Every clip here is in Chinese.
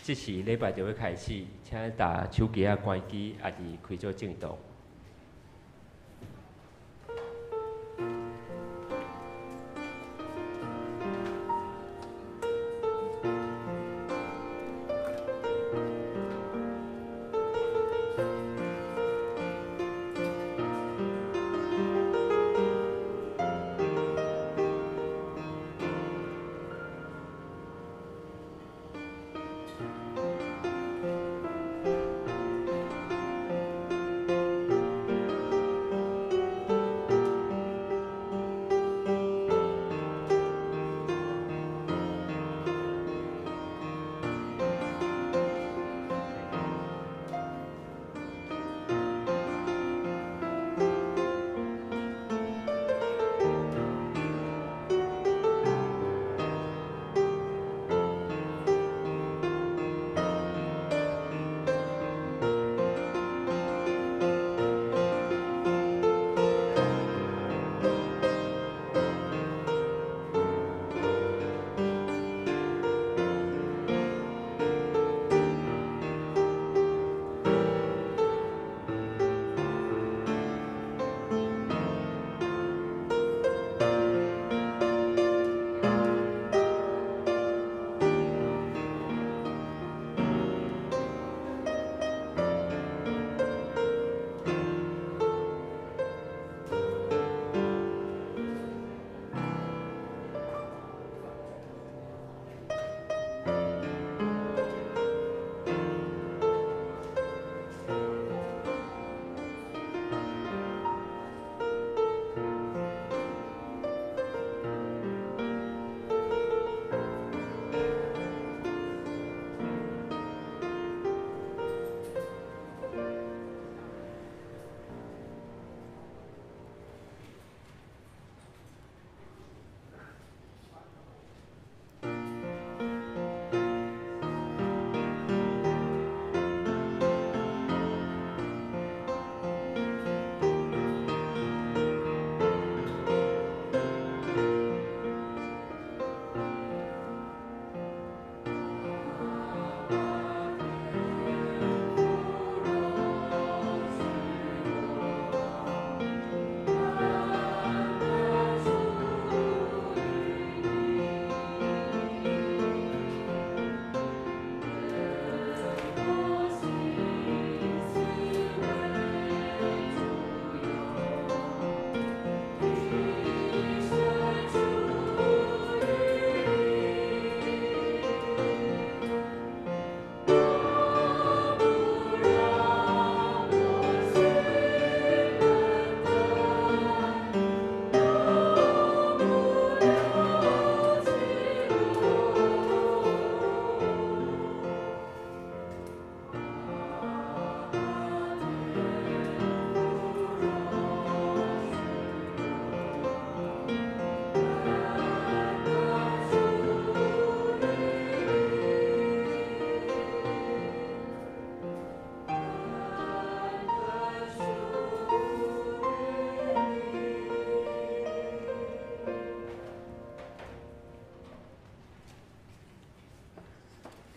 即时礼拜就要开始，请大家手机啊关机，也是开做正道。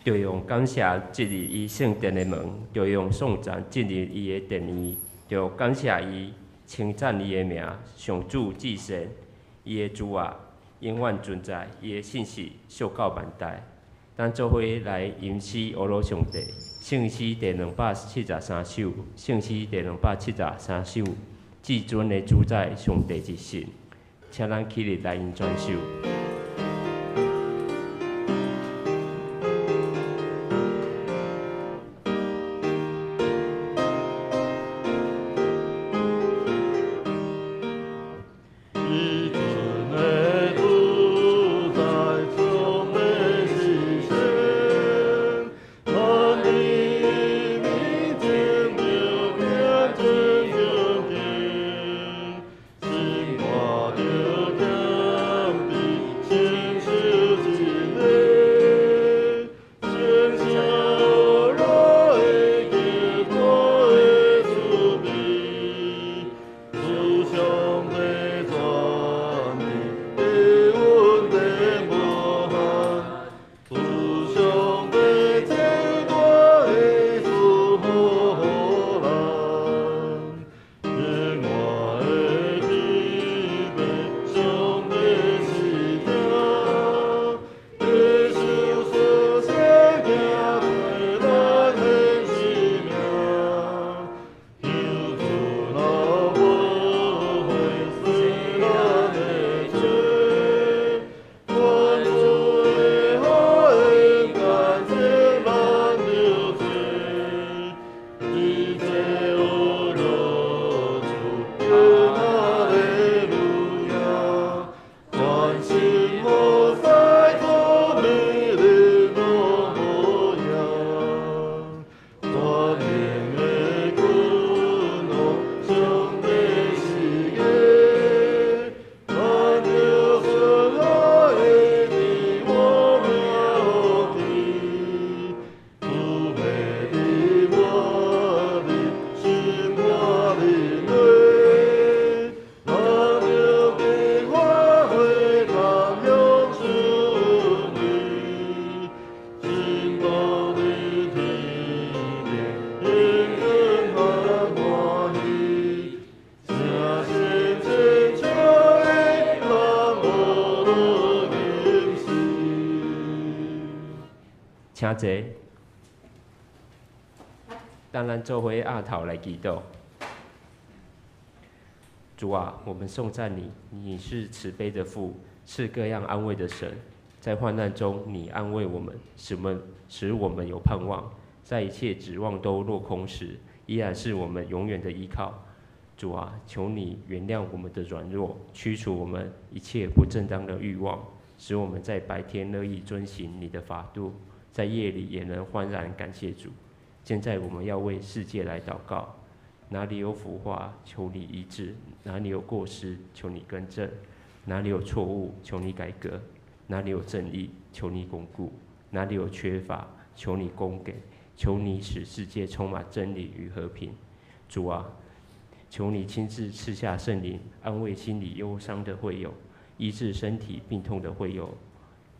就用感谢进入伊圣殿的门，就用颂赞进入伊的殿院，就感谢伊，称赞伊的名，上主至善，伊的主啊，永远存在，伊的信息续到万代。咱做伙来吟诗阿罗上帝，圣诗第273首，圣诗第273首，至尊的主宰上帝之神，请咱起立来吟全首。请坐。当咱做伙压头来祈祷。主啊，我们颂赞你，你是慈悲的父，是各样安慰的神。在患难中，你安慰我们，使我们有盼望。在一切指望都落空时，依然是我们永远的依靠。主啊，求你原谅我们的软弱，驱除我们一切不正当的欲望，使我们在白天乐意遵行你的法度，在夜里也能欢然感谢主。现在我们要为世界来祷告，哪里有腐化，求你医治；哪里有过失，求你更正；哪里有错误，求你改革；哪里有正义，求你巩固；哪里有缺乏，求你供给；求你使世界充满真理与和平。主啊，求你亲自赐下圣灵，安慰心里忧伤的会友，医治身体病痛的会友，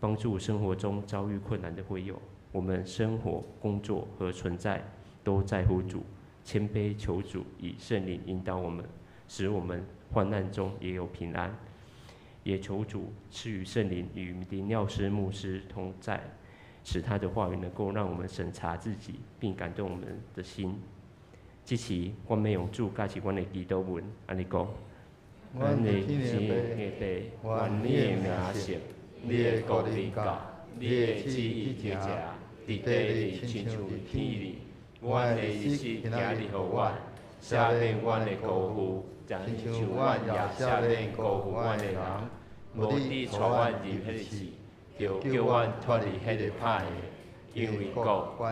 帮助生活中遭遇困难的会友。我们生活、工作和存在都在乎主，谦卑求主以圣灵引导我们，使我们患难中也有平安。也求主赐予圣灵与林耀师牧师同在，使他的话语能够让我们审查自己，并感动我们的心。这期我们用主加是阮的祈祷文，安尼讲：阮的天的爸，愿你的名圣，你的国临到，你的旨意行，伫地里亲像伫天里。阮的日子今日予阮，赦免阮的过负，亲像阮也赦免过负阮的人。无你带阮入迄个市，就叫阮脱离迄个歹的，因为国、权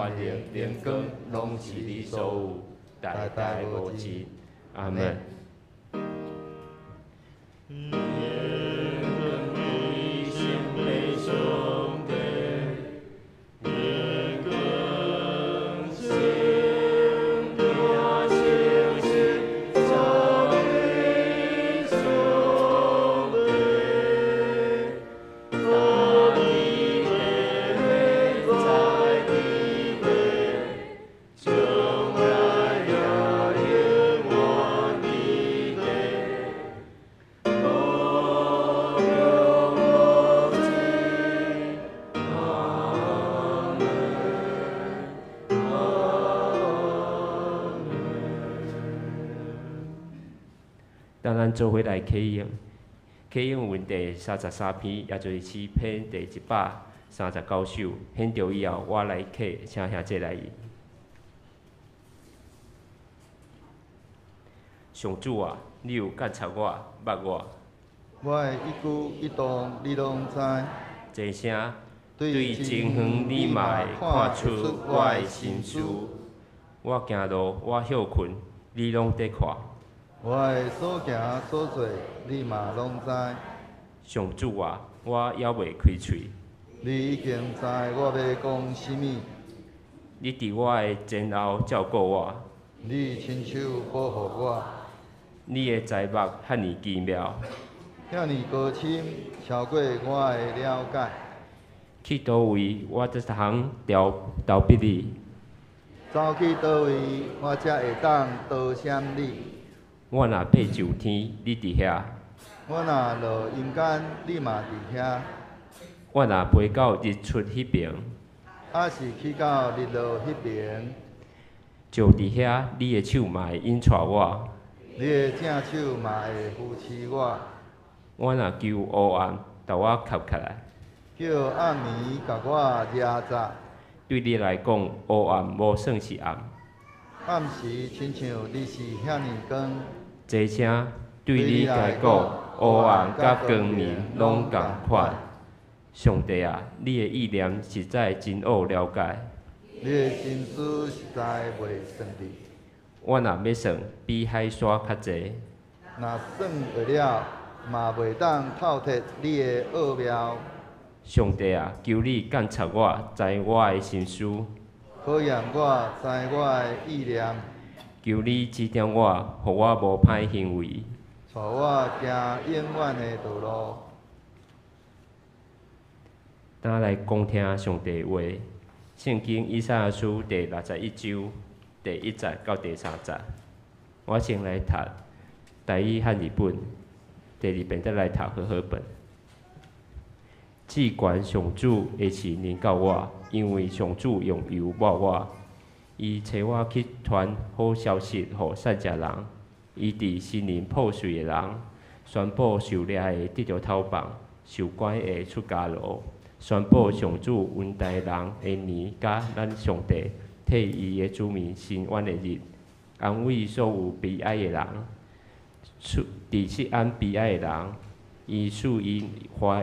力、荣光，拢是你所有，代代无尽。阿门。当咱做伙来启用文第33篇，也就是诗篇第139首。献着以后，我来启，请兄姐来吟。上主啊，你有监察我、捌我。我的一举一动，你拢知。这声对前方你嘛会看出我的心思。我行路，我休困，你拢在看。我的所行所做，你嘛拢知。上主啊，我还袂开喙。你已经知我要讲什么。你伫我的前后照顾我。你亲手保护我。你的财目遐尼奇妙，遐尼高深，超过我的了解。去倒位，我才通逃避你。走去倒位，我才会当逃闪你。我若爬上天，你伫遐；我若落阴间，你嘛伫遐；我若飞到日出迄边，还是去到日落迄边，就伫遐，你的手嘛会引带我。你的正手嘛会扶持我。我若求黑暗，把我吸起来；叫暗暝甲我遮杂。对你来讲，黑暗无算是暗。暗时亲像你是遐尼光。这声对你来讲，黑暗甲光明拢共款。上帝啊，你的意念实在真好了解。你的心思实在袂算计。我若要算，比海沙较济。若算会了，嘛袂当透彻你的奥妙。上帝啊，求你监察我，知我的心思。考验我，知我的意念。求你指点我，互我无歹行为。带我行永远的道路。咱来讲听上帝话。圣经以赛亚书第61章第1节到第3节。我先来读台语和日本，第二遍再来读和合本。至悬上主会是临到我，因为上主用油抹我，伊找我去传好消息予善食人，伊伫心灵破碎的人，宣布受掠的得到透放，受拐的出家牢，宣布上主恩待人的年，甲咱上帝替伊的子民伸冤的日，安慰所有悲哀的人，伫失安悲哀的人。伊使因花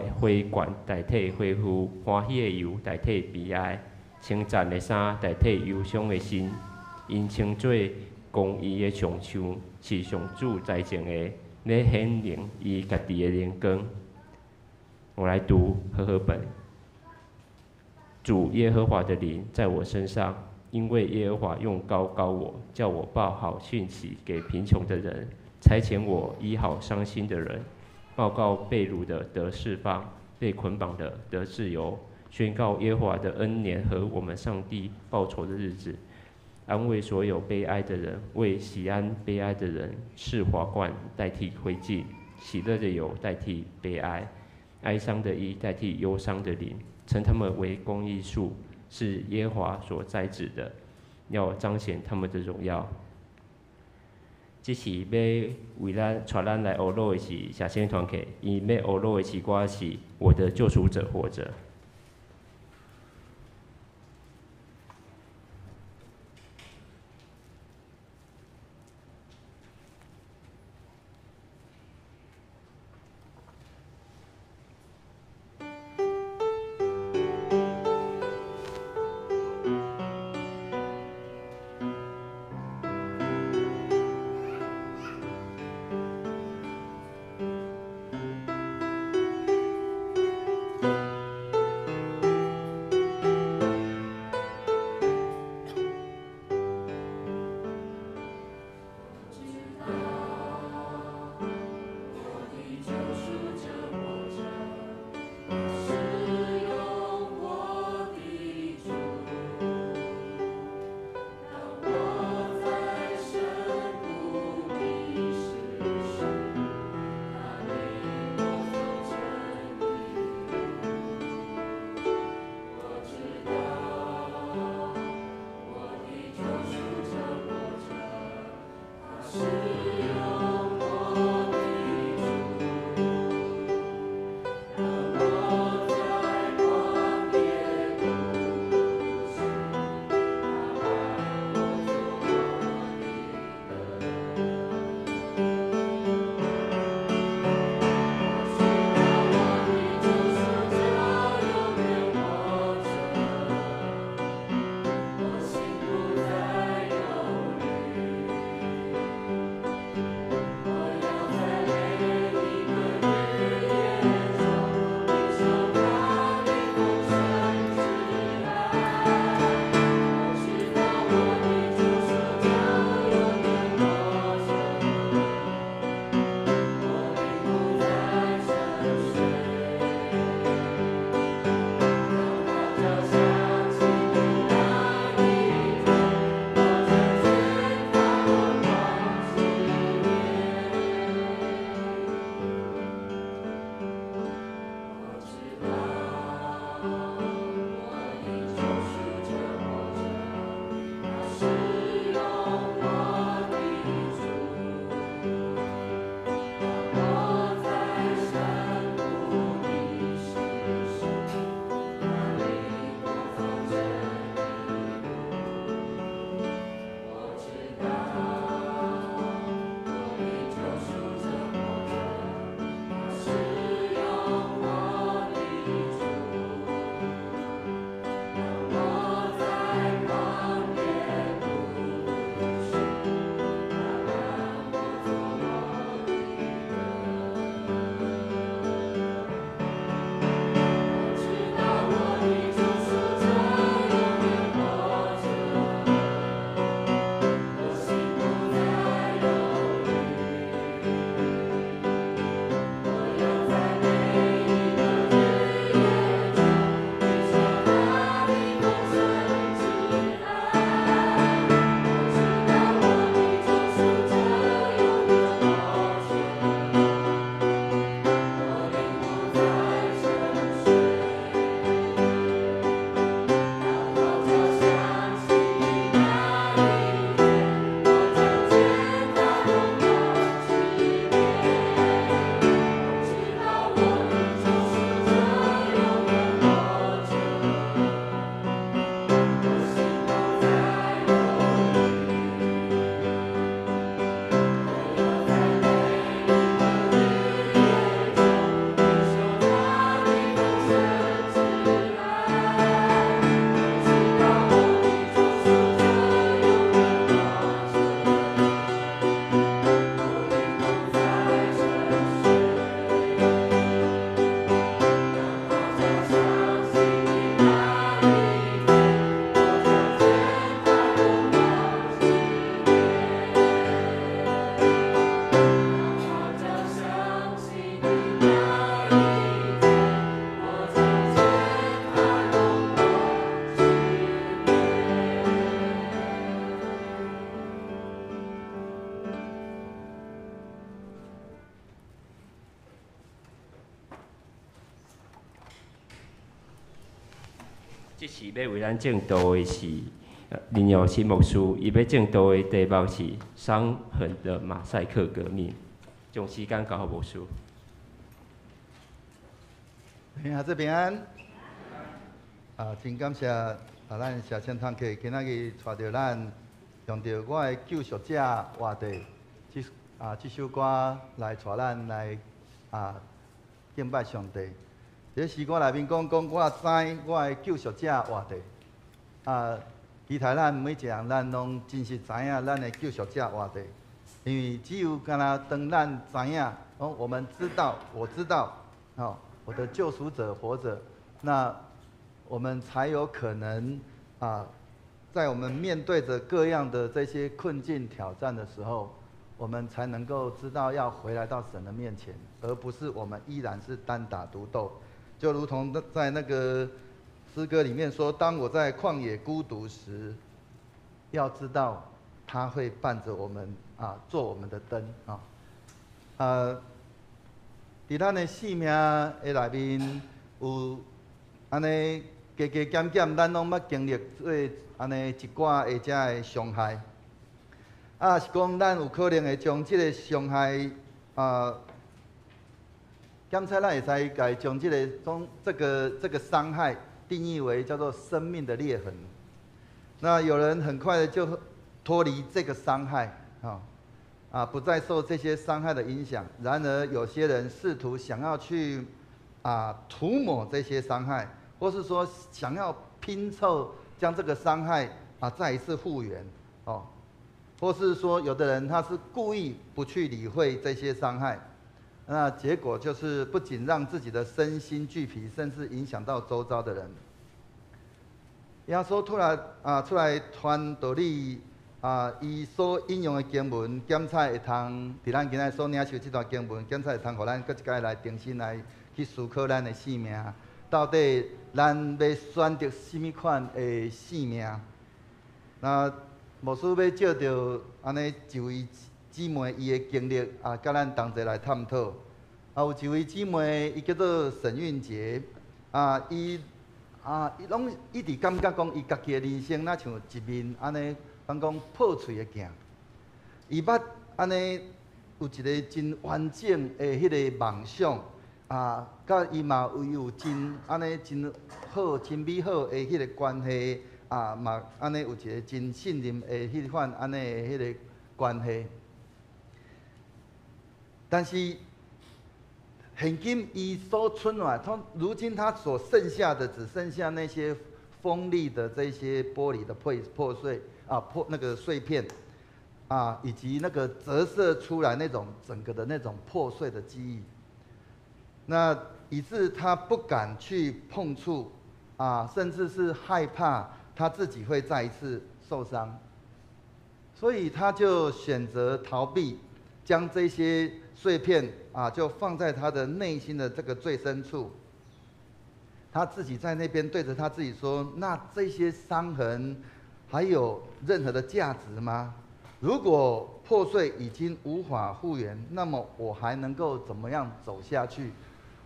冠代替恢复，欢喜的油代替悲哀，称赞的衫代替忧伤的心。因称做公义的上像，是上主在前的，咧显明伊家己的灵光。我来读和合本。主耶和华的灵在我身上，因为耶和华用膏膏我，叫我报好讯息给贫穷的人，差遣我医好伤心的人。报告被掳的得释放，被捆绑的得自由，宣告耶和华的恩年和我们上帝报仇的日子，安慰所有悲哀的人，为喜安悲哀的人赐华冠代替灰烬，喜乐的油代替悲哀，哀伤的衣代替忧伤的灵，称他们为公义树，是耶和华所栽植的，要彰显他们的荣耀。这是要为咱带咱来学路的是写生团契，伊要学路的诗歌是我的救赎者活着。这是要为咱正道的是林耀新牧师，伊要正道的题目是伤痕的马赛克革命。将时间交给牧师。兄弟平安。真感谢咱社青堂客今仔日带着咱用着我的救赎者话题，这首歌来带咱来敬拜上帝。这诗歌内面讲我知我的救赎者话题。期待咱每一个人，咱拢真实知影咱的救赎者话题，因为只有干那当咱知影，我们知道，我知道，我的救赎者活着，那我们才有可能在我们面对着各样的这些困境挑战的时候，我们才能够知道要回来到神的面前，而不是我们依然是单打独斗。就如同在那个诗歌里面说：“当我在旷野孤独时，要知道他会伴着我们做我们的灯在咱的生命的内面有安尼加加减减，咱拢捌经历做安尼一寡下遮的伤害。是讲咱有可能会将这个伤害检测，咱会使将这个伤害定义为叫做生命的裂痕。那有人很快的就脱离这个伤害不再受这些伤害的影响。然而，有些人试图想要去涂抹这些伤害，或是说想要拼凑将这个伤害再一次复原或是说有的人他是故意不去理会这些伤害，那结果就是不仅让自己的身心俱疲，甚至影响到周遭的人。耶稣出来传道理伊所引用的经文，检测会通，伫咱今仔所领受这段经文，检测会通，互咱搁一摆来定心来去思考咱的生命，到底咱要选择什么款的生命？那牧师要借着安尼一位姊妹伊的经历甲咱同齐来探讨。有一位姊妹，伊叫做沈韵杰伊拢一直感觉讲，伊家己的人生若像一面安尼，讲破碎的镜。伊捌安尼有一个真完整的迄个梦想甲伊嘛有真安尼真好、真美好的迄个关系嘛安尼有一个真信任的迄款安尼的迄个关系。但是现今伊所存来，如今他所剩下的只剩下那些锋利的这些玻璃的破碎那个碎片以及那个折射出来那种整个的那种破碎的记忆，那以致他不敢去碰触甚至是害怕他自己会再一次受伤，所以他就选择逃避，将这些碎片就放在他的内心的这个最深处。他自己在那边对着他自己说：“那这些伤痕还有任何的价值吗？如果破碎已经无法复原，那么我还能够怎么样走下去？”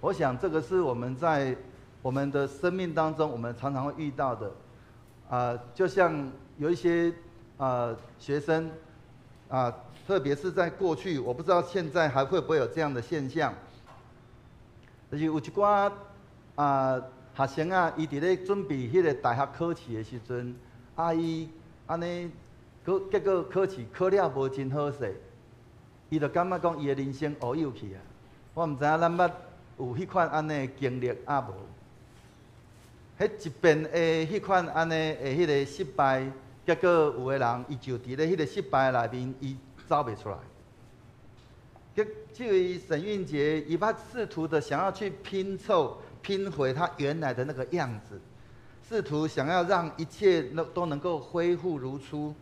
我想这个是我们在我们的生命当中，我们常常会遇到的。就像有一些学生特别是在过去，我不知道现在还会不会有这样的现象，就是有一寡学生伊伫咧准备迄个大学考试的时阵，伊安尼结果考试考了无真好势，伊就感觉讲伊的人生乌有去我毋知影咱捌有迄款安尼的经历无？迄一遍的迄款安尼的迄个失败，结果有个人伊就伫咧迄个失败内面，伊走袂出来。这位沈韵杰，伊捌试图的想要去拼回他原来的那个样子，试图想要让一切都能够恢复如初，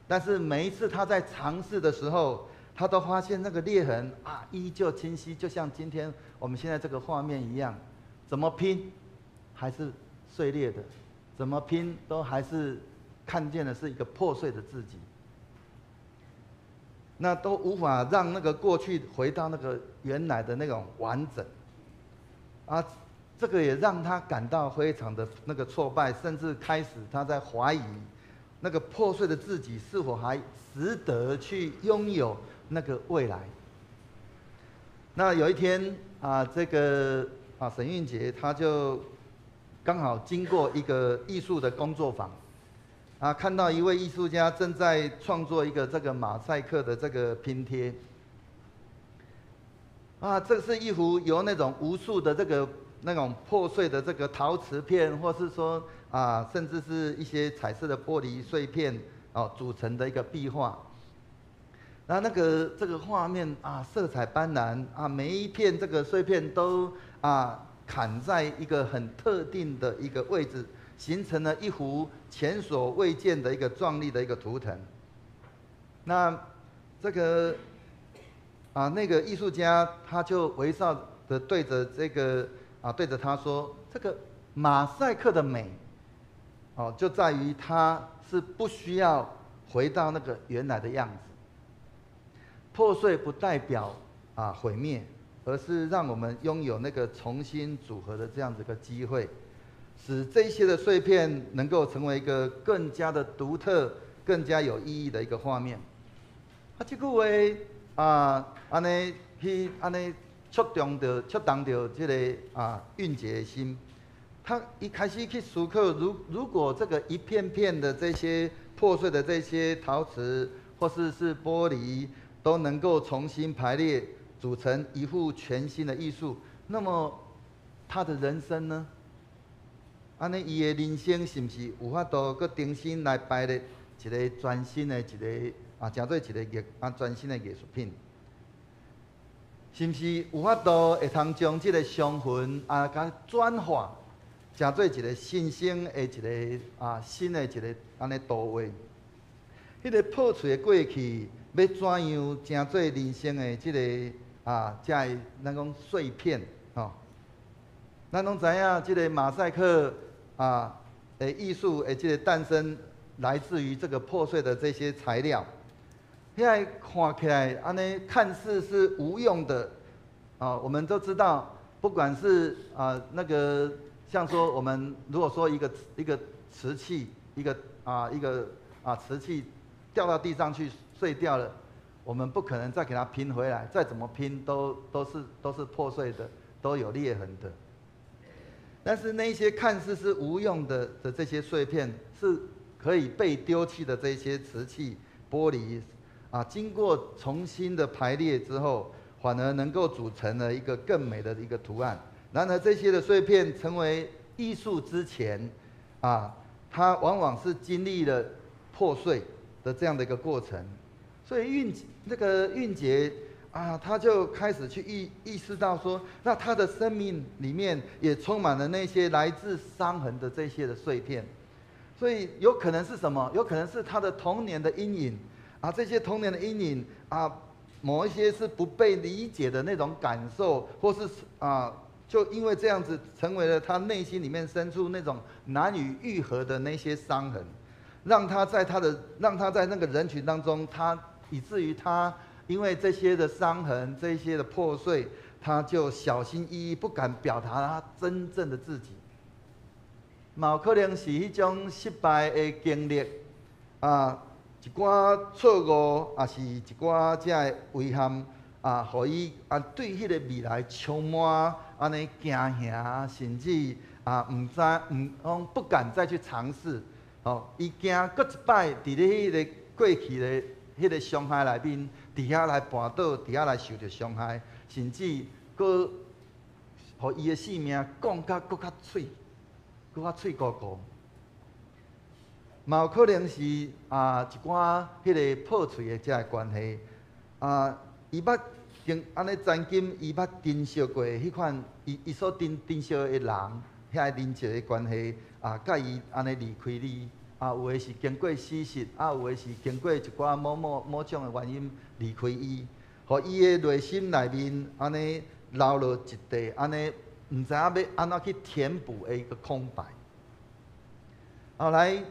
但是每一次他在尝试的时候，他都发现那个裂痕依旧清晰，就像今天我们现在这个画面一样，怎么拼还是碎裂的，怎么拼都还是看见的是一个破碎的自己。那都无法让那个过去回到那个原来的那种完整这个也让他感到非常的那个挫败，甚至开始他在怀疑，那个破碎的自己是否还值得去拥有那个未来。那有一天这个沈运杰他就刚好经过一个艺术的工作坊，看到一位艺术家正在创作一个这个马赛克的这个拼贴。这是一幅由那种无数的那种破碎的这个陶瓷片，或是说甚至是一些彩色的玻璃碎片组成的一个壁画。然后这个画面色彩斑斓每一片这个碎片都砍在一个很特定的一个位置，形成了一幅前所未见的一个壮丽的一个图腾。那这个那个艺术家他就微笑的对着对着他说：“这个马赛克的美，就在于它是不需要回到那个原来的样子。破碎不代表毁灭，而是让我们拥有那个重新组合的这样子一个机会，使这些的碎片能够成为一个更加的独特、更加有意义的一个画面。”这句话安尼触动着这个运杰的心。他一开始去思考，如果这个一片片的这些破碎的这些陶瓷或是玻璃都能够重新排列，组成一幅全新的艺术，那么他的人生呢？安尼伊的人生是不是有法度搁重新来排列一个全新的一个成做一个全新的艺术品？是不是有法度会通将这个伤痕甲转化，成做一个新生的一个新的一个安尼图画？迄个破碎的过去要怎样成做人生的这个这咱讲碎片咱拢知影，这个马赛克的艺术的这个诞生，来自于这个破碎的这些材料。现在看起来安尼看似是无用的我们都知道，不管是那个像说我们如果说一个瓷器，一个瓷器掉到地上去碎掉了，我们不可能再给它拼回来，再怎么拼都是破碎的，都有裂痕的。但是那些看似是无用的这些碎片，是可以被丢弃的这些瓷器、玻璃经过重新的排列之后，反而能够组成了一个更美的一个图案。然而这些的碎片成为艺术之前它往往是经历了破碎的这样的一个过程。所以运杰他就开始去意识到说，那他的生命里面也充满了那些来自伤痕的这些的碎片。所以有可能是什么？有可能是他的童年的阴影这些童年的阴影某一些是不被理解的那种感受，或是就因为这样子成为了他内心里面深处那种难以愈合的那些伤痕，让他在那个人群当中，以至于他因为这些的伤痕、这些的破碎，他就小心翼翼，不敢表达他真正的自己。嘛有可能是迄种失败的经历一寡错误，也是一寡这遗憾互伊对迄个未来充满安尼惊吓，甚至不敢再去尝试。伊惊搁一摆伫咧迄个过去的迄个伤害内面，伫遐来绊倒，伫遐来受着伤害，甚至搁互伊的性命讲甲搁较脆，搁较脆糊糊。嘛有可能是一寡迄个破碎的这个关系伊捌安尼曾经伊捌珍惜过迄款伊所珍惜的人，遐人际的关系甲伊安尼离开你有的是经过事实有的是经过一寡某种的原因离开伊，互伊的内心内面安尼留落一地安尼毋知影要安怎去填补的一个空白。后来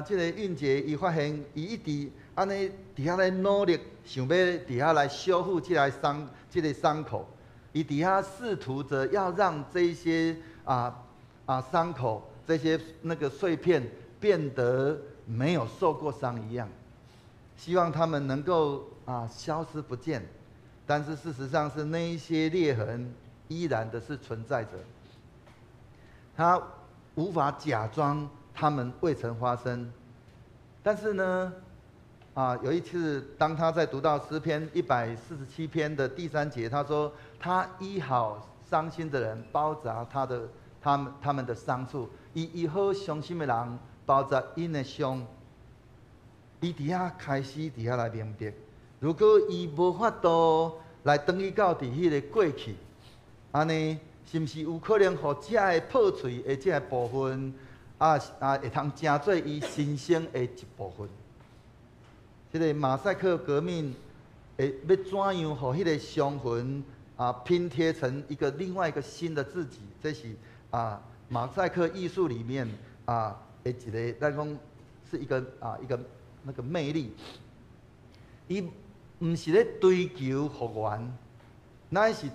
这个运杰伊发现，伊一直安尼伫遐来努力，想要伫遐来修复这个伤口。伊伫遐试图着要让这些伤口这些那个碎片变得没有受过伤一样，希望他们能够消失不见。但是事实上是那一些裂痕依然的是存在着，他无法假装他们未曾发生。但是呢，有一次当他在读到诗篇147篇的第3节，他说他医好伤心的人，包扎他们的伤处，医好伤心的人，包扎因的伤。伊伫遐开始伫遐来明白，如果伊无法度来转去到伫迄个过去，安尼是毋是有可能互遮个破碎的遮个部分，会通成做伊新生的一部分？迄个马赛克革命会要怎样互迄个伤痕拼贴成另外一个新的自己？这是马赛克艺术里面的一个，咱讲是一个那个魅力。伊毋是咧追求复原，乃是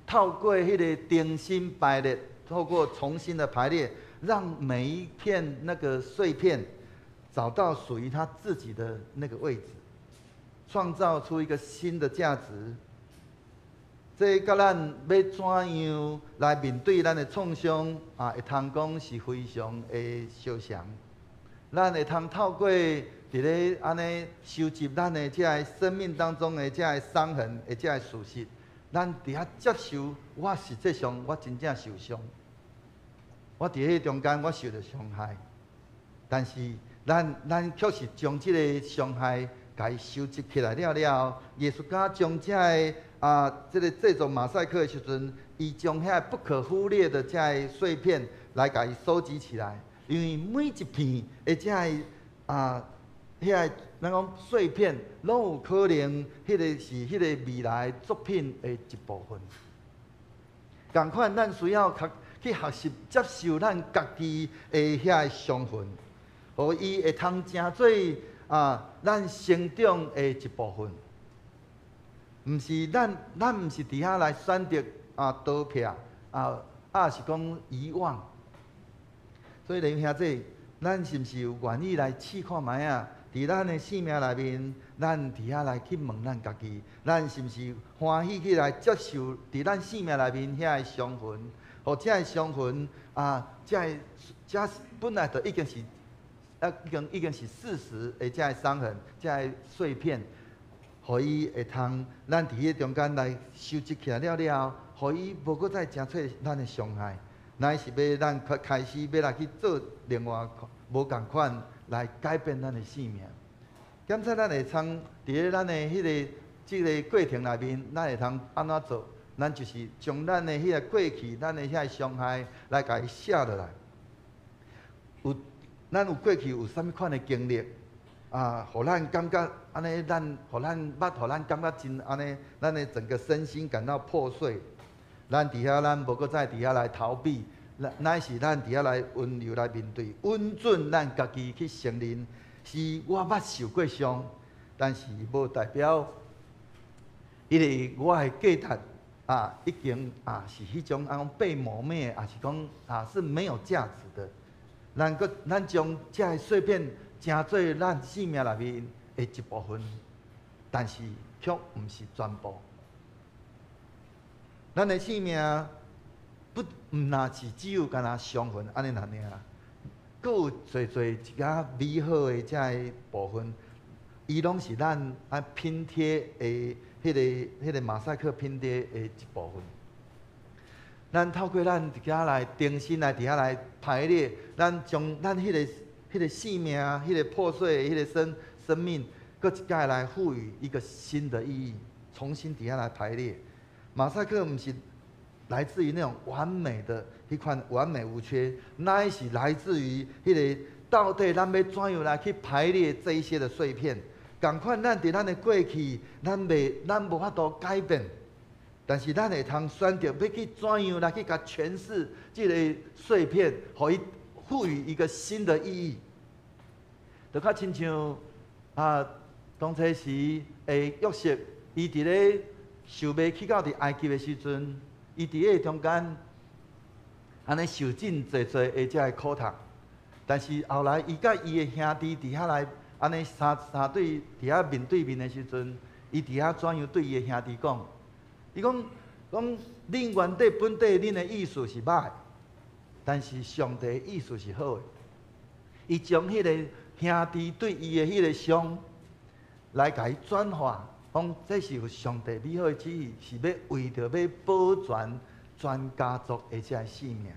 透过迄个重新排列，透过重新的排列，让每一片那个碎片找到属于它自己的那个位置，创造出一个新的价值。这甲咱要怎样来面对咱的创伤会通讲是非常的相像。咱会通透过伫咧安尼收集咱的这个生命当中的这个伤痕的这个事实，咱伫遐接受，我实际上我真正受伤，我伫迄中间我受到伤害，但是咱却是将这个伤害甲伊收集起来了。艺术家将这个这个制作马赛克的时阵，伊将遐不可忽略的这个碎片来甲伊收集起来，因为每一片的这个遐咱讲碎片，拢有可能迄个是迄个未来作品的一部分。同款，咱需要去学习接受咱家己的遐伤痕，互伊会通成做咱成长的一部分。毋是咱毋是伫遐来选择刀片是讲遗忘。所以弟兄姊妹，咱是毋是有愿意来试看卖啊？伫咱的生命内面，咱伫遐来去问咱家己，咱是毋是欢喜起来接受伫咱生命内面遐个伤痕，或者个伤痕这本来就已经是事实的这个伤痕，这个碎片，互伊会通咱伫迄中间来收集起来了，互伊无搁再成做咱的伤害，乃是要咱开始要来去做另外无共款。来改变咱的生命。检测咱会通伫咧咱的迄个即个过程内面，咱会通安怎做？咱就是将咱的迄个过去，咱的遐伤害来甲伊写落来。咱有过去有啥物款的经历互咱感觉安尼，互咱感觉真安尼，咱的整个身心感到破碎。咱伫遐，咱无搁再伫遐来逃避。乃是咱伫遐来温柔来面对，稳准咱家己去承认，是我捌受过伤，但是无代表，迄个我的价值已经是迄种被磨灭，也是讲是没有价值的。咱将这个碎片成做咱生命内面的一部分，但是却毋是全部。咱的生命。毋那是只有干那伤痕安尼那尔，阁有侪一寡美好的这个部分，伊拢是咱拼贴的迄个马赛克拼贴的一部分。咱透过咱伫遐来重新来伫遐来排列，咱将咱迄个生命、迄个破碎的迄个生命，阁一概来赋予一个新的意义，重新伫遐来排列。马赛克毋是。来自于那种完美的一款完美无缺，乃是来自于迄个到底咱要怎样来去排列这一些的碎片。同款，咱伫咱的过去，咱无法度改变，但是咱会通选择要去怎样来去甲诠释这个碎片，互伊赋予一个新的意义。就较亲像当初时约瑟，伊伫咧想要去到伫埃及的时阵。伊伫个中间，安尼受尽侪侪的遮苦读，但是后来伊甲伊的兄弟伫遐来，安尼三对伫遐面对面的时阵，伊伫遐怎样对伊的兄弟讲？伊讲恁原底本底恁的意思是歹，但是上帝的意思是好的。伊将迄个兄弟对伊的迄个伤，来甲伊转化，讲这是有上帝美好的旨意，是要为着要保全全家族的遮性命。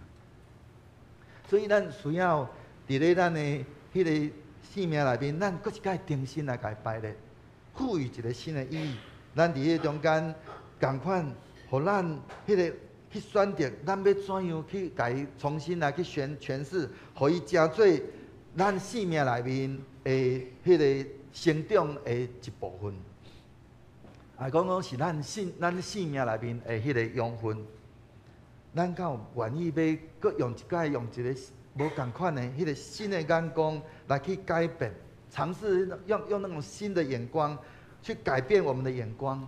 所以咱需要伫咧咱的迄个性命内面，咱搁一摆重新来甲伊排列，赋予一个新的意义。咱伫迄中间，共款，互咱迄个去选择，咱要怎样去甲伊重新来去诠释，互伊成做咱性命内面的迄个成长的一部分。讲是咱性命内面的迄个养分。咱敢有愿意要搁用一个无共款的迄个新的眼光来去改变，尝试用那种新的眼光去改变我们的眼光，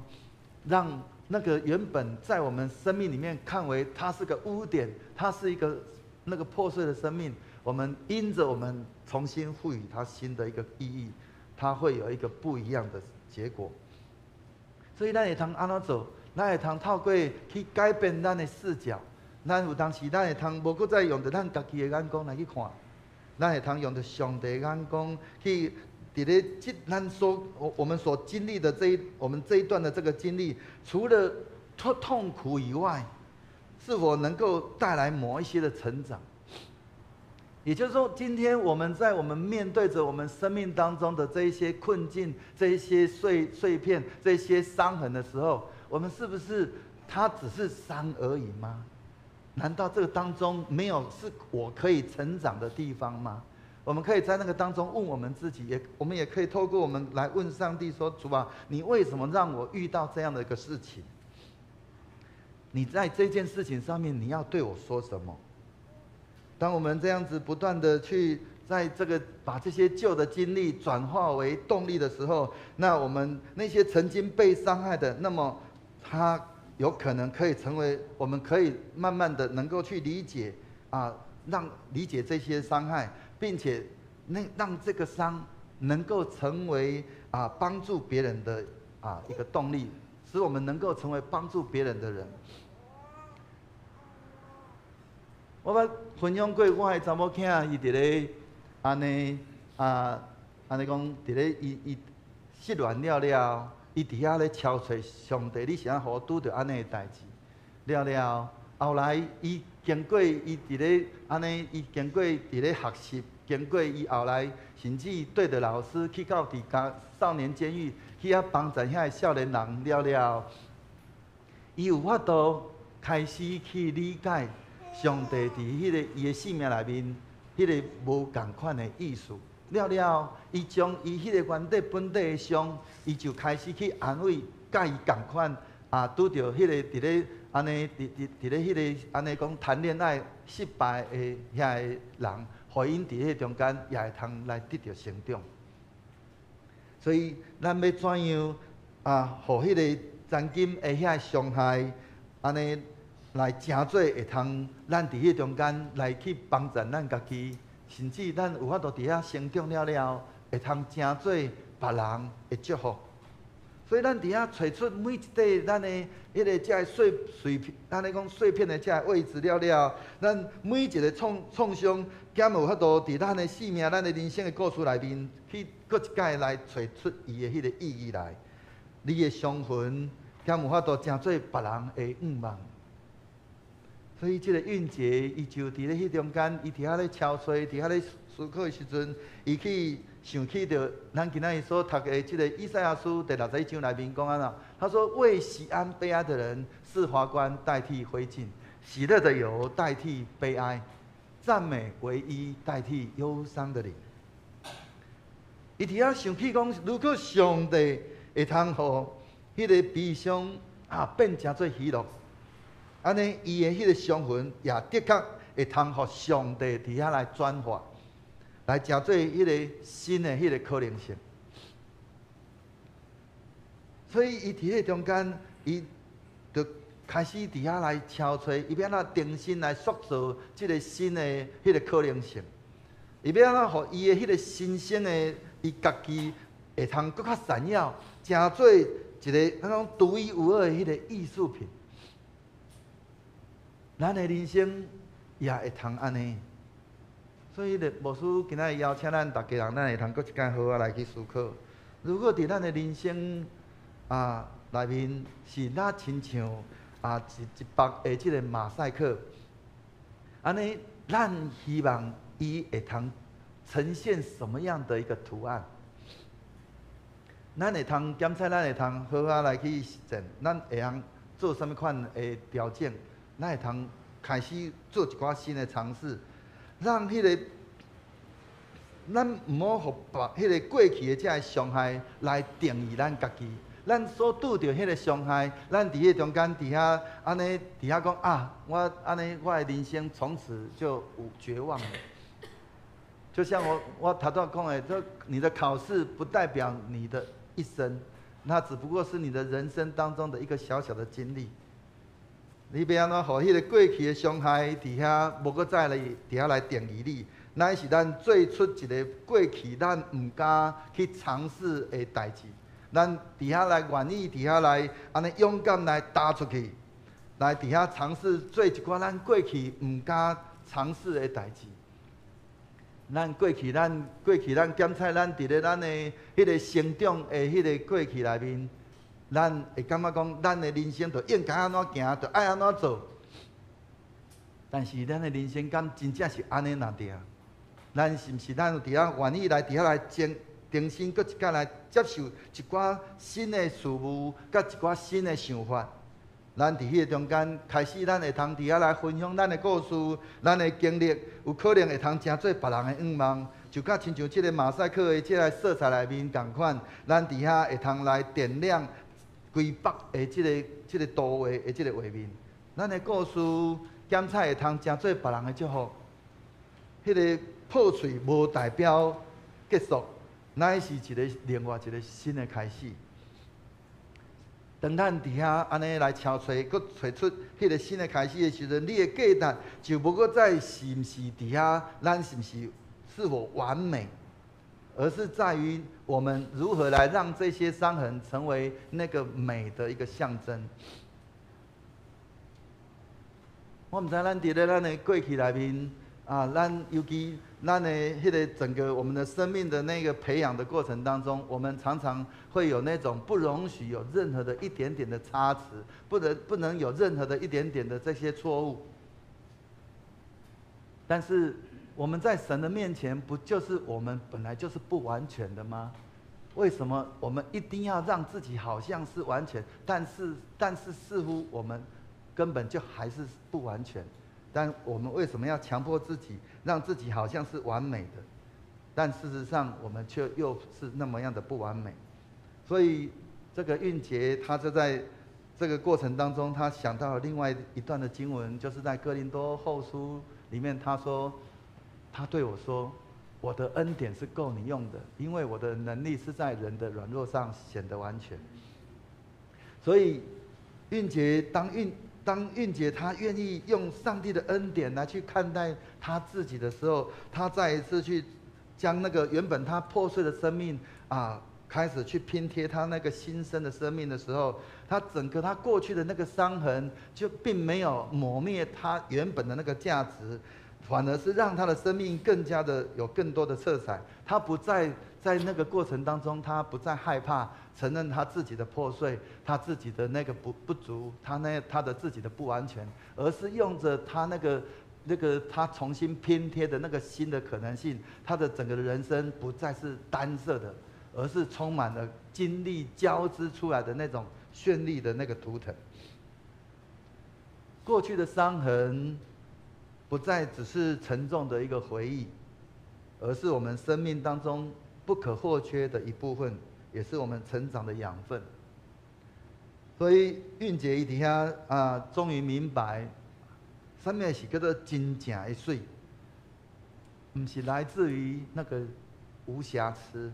让那个原本在我们生命里面看为它是个污点，它是一个那个破碎的生命，我们因着我们重新赋予它新的一个意义，它会有一个不一样的结果。所以咱会通安怎做？咱会通透过去改变咱的视角。咱有当时，咱会通无搁再用着咱家己的眼光来去看，咱会通用着上帝的眼光去伫咧我们所经历的我们这一段的这个经历，除了痛苦以外，是否能够带来某一些的成长？也就是说，今天我们面对着我们生命当中的这一些困境、这一些碎片、这些伤痕的时候，我们是不是它只是伤而已吗？难道这个当中没有是我可以成长的地方吗？我们可以在那个当中问我们自己，我们也可以透过我们来问上帝说：主啊，你为什么让我遇到这样的一个事情？你在这件事情上面，你要对我说什么？当我们这样子不断的去在这个把这些旧的经历转化为动力的时候，那我们那些曾经被伤害的，那么它有可能可以成为，我们可以慢慢的能够去理解让理解这些伤害，并且让这个伤能够成为帮助别人的一个动力，使我们能够成为帮助别人的人。我捌分享过我的查某囝，伊伫咧安尼讲，伫咧伊失恋了，伊伫遐咧敲找上帝，你是安互我拄着安尼的代志？了，后来伊经过伊伫咧安尼，伊经过伫咧学习，经过伊后来甚至对着老师去到伫少年监狱去遐帮助遐个少年人了，伊有法度开始去理解上帝伫迄个伊的性命内面迄个无共款的意思。了，伊将伊迄个原底本底的伤，伊就开始去安慰甲伊共款拄着迄个伫咧安尼伫咧迄个安尼讲谈恋爱失败的遐个人，互因伫迄中间也会通来得到成长。所以咱要怎样互迄个曾经的遐伤害安尼来诚做会通，咱伫迄中间来去帮助咱家己。甚至咱有法度伫遐成长了，会通成做别人的祝福。所以咱伫遐找出每一块咱的迄个遮安尼讲碎片的遮位置了，咱每一个创伤，减有法度伫咱的生命、咱的人生的故事内面，去搁一摆来找出伊的迄个意义来。你的伤痕，减有法度成做别人的愿望。所以，这个韵节，伊就伫咧迄中间，伊伫遐咧敲碎，伫遐咧思考的时阵，伊去想起着咱今仔日所读的这个以赛亚书第61章内面讲啊，他说：“为喜安悲哀的人，是华冠代替灰烬，喜乐的油代替悲哀，赞美唯一代替忧伤的灵。”伊伫遐想起讲，如果上帝会通互迄个悲伤变成做喜乐。安尼，伊的迄个伤痕也的确会通互上帝伫遐来转化，来成做迄个新的迄个可能性。所以，伊伫迄中间，伊就开始伫遐来敲吹，伊要安怎重新来塑造即个新的迄个可能性。伊要安怎，互伊的迄个新生的伊家己会通搁较闪耀，成做一个那种独一无二的迄个艺术品。咱的人生也会通安尼。所以，牧师今仔日邀请咱大家人，咱会通搁一间好来去思考。如果伫咱的人生内面是咱亲像一百的即个马赛克，安尼咱希望伊会通呈现什么样的一个图案？咱会通检测，咱会通好好来去实践，咱会通做什么款的调整？咱会通开始做一寡新的尝试，让迄个咱唔好互迄个过去的这伤害来定义咱家己。咱所拄着迄个伤害，咱伫迄中间伫遐安尼伫遐讲我安尼我的人生从此就有绝望了。就像我头先讲的，你的考试不代表你的一生，那只不过是你的人生当中的一个小小的经历。你要安怎互迄个过去的伤害伫遐无搁再来伫遐来定义你？乃是咱做出一个过去咱唔敢去尝试的代志。咱伫遐来愿意，伫遐来安尼勇敢来踏出去，来伫遐尝试做一寡咱过去唔敢尝试的代志。咱过去咱检测咱伫咧咱的迄个成长的迄个过去内面，咱会感觉讲咱的人生就应该安怎行，就爱安怎做。但是咱的人生敢真正是安尼若定？咱是毋是咱有伫遐愿意来伫遐来重新搁一摆来接受一寡新的事物，甲一寡新的想法？咱伫迄个中间开始，咱会通伫遐来分享咱的故事、咱的经历，有可能会通成做别人的愿望，就甲亲像即个马赛克的即个色彩内面同款，咱伫遐会通来点亮规北的即个图画的即个画面。咱的故事检测会通成做别人的祝福。迄个破碎无代表结束，乃是一个另外一个新的开始。当咱伫遐安尼来敲找，搁找出迄个新的开始的时阵，你的价值就无搁再是毋是伫遐，咱是毋是否完美，而是在于我们如何来让这些伤痕成为那个美的一个象征。我毋知咱伫咧咱的过去内面咱尤其咱的迄个整个我们的生命的那个培养的过程当中，我们常常会有那种不容许有任何的一点点的差池，不能有任何的一点点的这些错误。但是我们在神的面前，不就是我们本来就是不完全的吗？为什么我们一定要让自己好像是完全，但是似乎我们根本就还是不完全？但我们为什么要强迫自己，让自己好像是完美的，但事实上我们却又是那么样的不完美？所以这个韵杰他就在这个过程当中，他想到了另外一段的经文，就是在哥林多后书里面，他说，他对我说，我的恩典是够你用的，因为我的能力是在人的软弱上显得完全。所以韵杰当韵杰他愿意用上帝的恩典来去看待他自己的时候，他再一次去将那个原本他破碎的生命开始去拼贴他那个新生的生命的时候，他整个他过去的那个伤痕就并没有抹灭他原本的那个价值，反而是让他的生命更加的有更多的色彩。他不再在那个过程当中，他不再害怕承认他自己的破碎，他自己的那个不足，他的自己的不完全，而是用着他那个他重新拼贴的那个新的可能性，他的整个人生不再是单色的，而是充满了精力交织出来的那种绚丽的那个图腾。过去的伤痕不再只是沉重的一个回忆，而是我们生命当中不可或缺的一部分，也是我们成长的养分。所以韵杰伊底下终于明白，什么是叫做真正的水，不是来自于那个无瑕疵，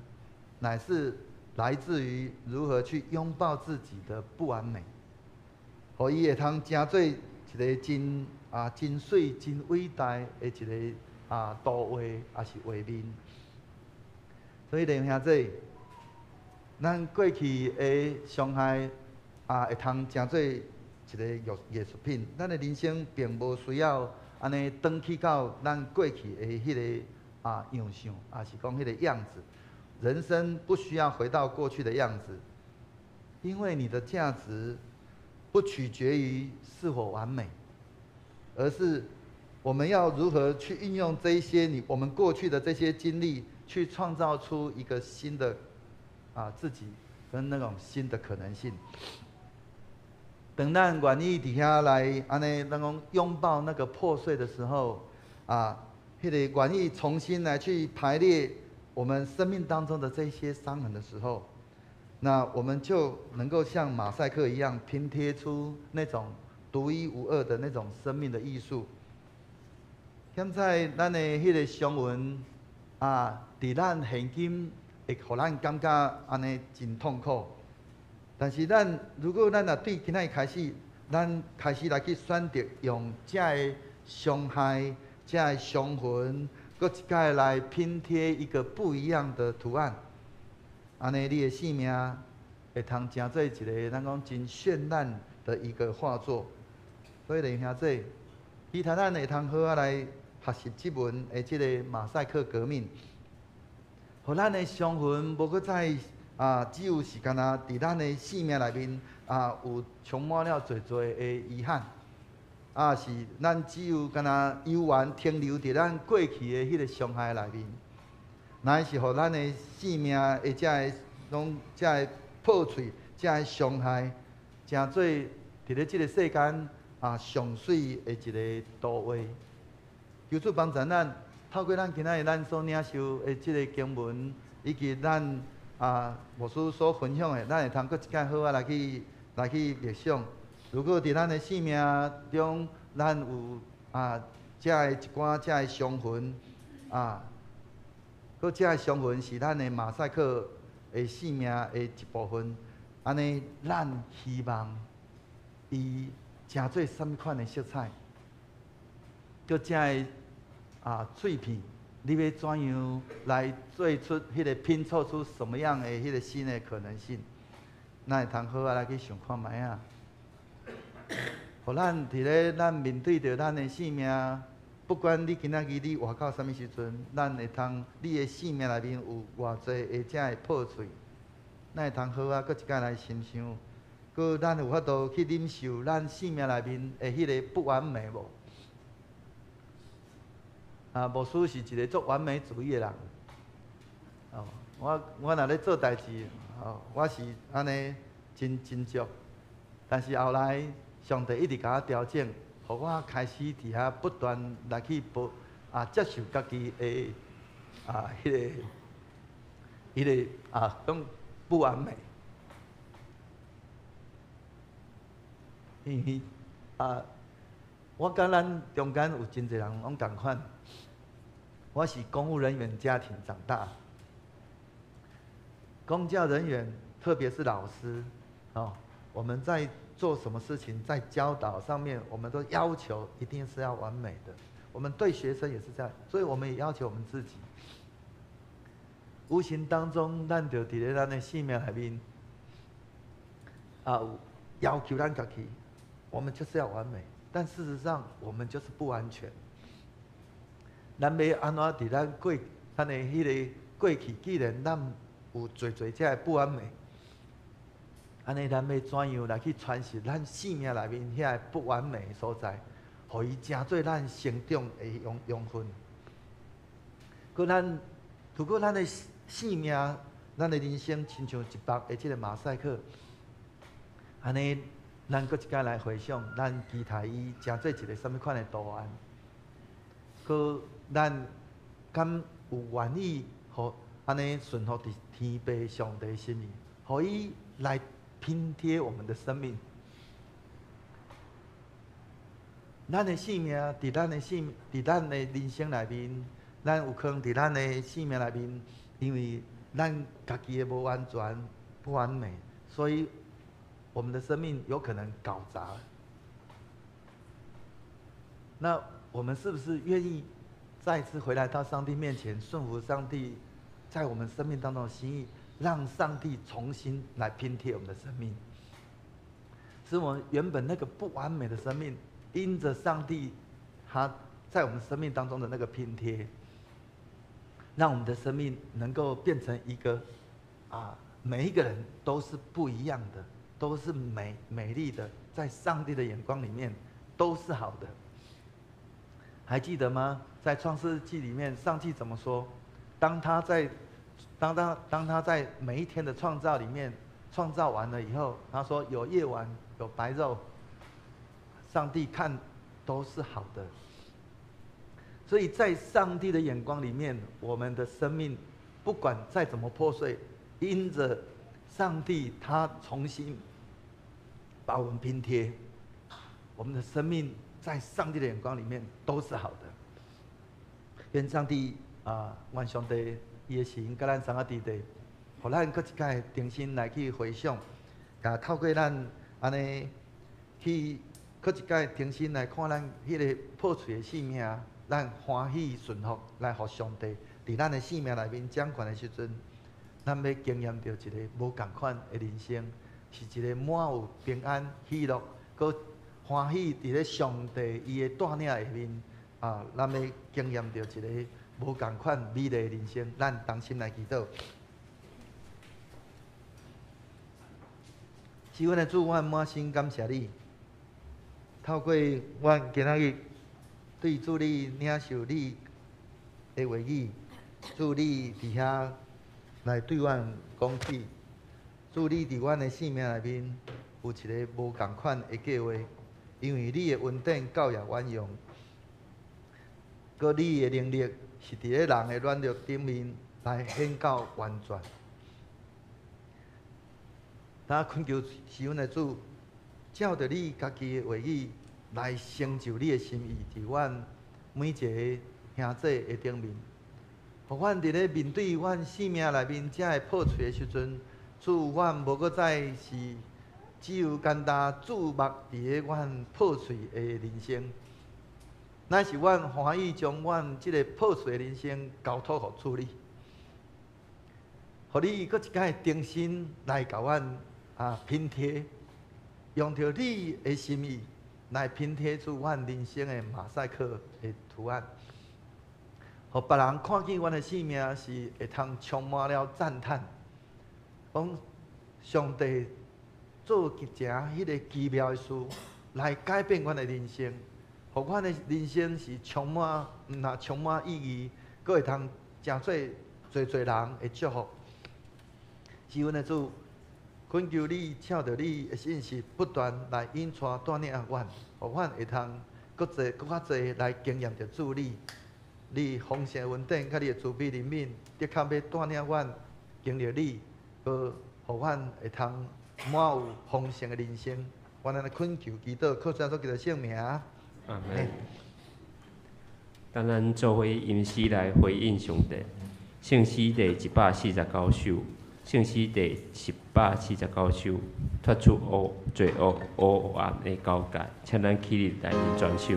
乃是来自于如何去拥抱自己的不完美。互伊会通成做一个真水、真伟大的一个图画，也是画面。所以弟兄兄弟，咱过去的伤害会通成做一个艺术品。咱的人生并无需要安尼返去到咱过去的迄个样相，也是讲迄个样子。人生不需要回到过去的样子，因为你的价值不取决于是否完美，而是我们要如何去运用这一些我们过去的这些经历，去创造出一个新的自己跟那种新的可能性。等咱愿意伫遐来安尼，咱讲拥抱那个破碎的时候，迄个愿意重新来去排列我们生命当中的这些伤痕的时候，那我们就能够像马赛克一样拼贴出那种独一无二的那种生命的艺术。现在咱的迄个伤痕伫咱现今会互咱感觉安尼真痛苦。但是如果咱对今仔开始，咱开始来去选择用这个伤害、这个伤痕，搁一摆来拼贴一个不一样的图案，安尼你的生命会通成做一个咱讲真绚烂的一个画作。所以弟兄姊妹，期待咱会通好来学习这门的这个马赛克革命，互咱的伤痕无搁再只有是干那伫咱的生命内面有充满了侪侪的遗憾，是咱只有干那悠然停留伫咱过去的迄个伤害内面，乃是互咱的生命的这个破碎、这个伤害，成做伫咧即个世间上水的一个图画。求主帮助咱，透过咱今仔日咱所领受的即个经文，以及咱牧师所分享的，咱会通搁一摆好来去默想。如果伫咱的生命中，咱有这个一寡这个伤痕搁这个伤痕是咱的马赛克的生命的一部分，安尼咱希望伊成做什么款的色彩？搁这个碎片，你要怎样来做出迄个拼凑出什么样的迄个新的可能性？咱会通好来去想看卖啊！互咱伫咧咱面对着咱的生命，不管你今仔日你活到什么时阵，咱会通你的生命内面有偌济的这个破碎，咱会通好搁一摆来欣赏，搁咱有法度去忍受咱生命内面的迄个不完美无？牧师是一个足完美主义的人。我若咧做代志，我是安尼真足。但是后来上帝一直甲我调整，互我开始伫遐不断来去接受家己的迄个讲不完美。因为我甲咱中间有真侪人拢同款。我是公务人员家庭长大，公教人员，特别是老师，我们在做什么事情，在教导上面，我们都要求一定是要完美的。我们对学生也是这样，所以我们也要求我们自己。无形当中，咱就伫咧咱的生命内面，要求咱家己，我们就是要完美，但事实上，我们就是不完全。咱要安怎伫咱的迄个过去，既然咱有侪这个不完美，安尼咱要怎样来去传承咱生命内面遐个不完美的所在，互伊成做咱成长的养分。如果咱的生命、咱的人生亲像一幅的这个马赛克，安尼咱搁一摆来回想，咱期待伊成做一个什么款的图案？搁咱敢有愿意，互安尼顺服伫天父上帝心意，互伊来拼贴我们的生命。咱的生命伫咱的人生内面，咱有可能伫咱的生命内面，因为咱家己的无完全、不完美，所以我们的生命有可能搞砸了。那我们是不是愿意再次回来到上帝面前，顺服上帝在我们生命当中的心意，让上帝重新来拼贴我们的生命，使我们原本那个不完美的生命，因着上帝他在我们生命当中的那个拼贴，让我们的生命能够变成一个每一个人都是不一样的，都是美丽的，在上帝的眼光里面都是好的。还记得吗？在创世纪里面，上帝怎么说？当他在每一天的创造里面创造完了以后，他说有夜晚，有白昼，上帝看都是好的。所以在上帝的眼光里面，我们的生命不管再怎么破碎，因着上帝他重新把我们拼贴，我们的生命在上帝的眼光里面都是好的。愿上帝愿上帝伊的神甲咱三个弟弟，互咱搁一摆重新来去回想，甲透过咱安尼去搁一摆重新来看咱迄个破碎的性命，咱欢喜顺服来互上帝伫咱的性命内面掌权的时阵，咱要经验到一个无共款的人生，是一个满有平安、喜乐，搁欢喜伫咧上帝伊的带领下面咱要经验到一个无共款美丽的人生。咱同心来祈祷。是阮的主，阮满心感谢你，透过阮今仔日对主你领受你的话语，主你伫遐来对阮讲起，主你伫阮的生命内面有一个无共款的计划，因为你的恩典教也完用，搁你的能力是伫咧人的软弱顶面来显到完全。咱恳求是阮的主，照着你家己的话语来成就你的心意，伫阮每一个兄弟的顶面，互阮伫咧面对阮生命内面这个破碎的时阵，主，阮无搁再是只有简单注目伫咧阮破碎的人生，乃是阮欢喜将阮即个破碎的人生交托互主你，互你搁一摆重新来甲阮拼贴，用着你的心意来拼贴出阮人生的马赛克的图案，互别人看见阮的生命是会通充满了赞叹，讲上帝做一件迄个奇妙的事来改变阮的人生，互阮的人生是充满意义，佫会通诚侪人的祝福。是阮的主，恳求你照着你的信息不断来引带带领阮，互阮会通佫较侪来经验着主你丰盛的恩典，甲你的慈悲怜悯，的确要带领阮经历你，佫互阮会通满有丰盛的人生。阮安尼恳求祈祷，靠主耶稣基督的圣名。阿门。当咱做伙吟诗来回应上帝。圣诗第149首，圣诗第149首，脱出罪恶黑暗的交界，请咱起立来念全首。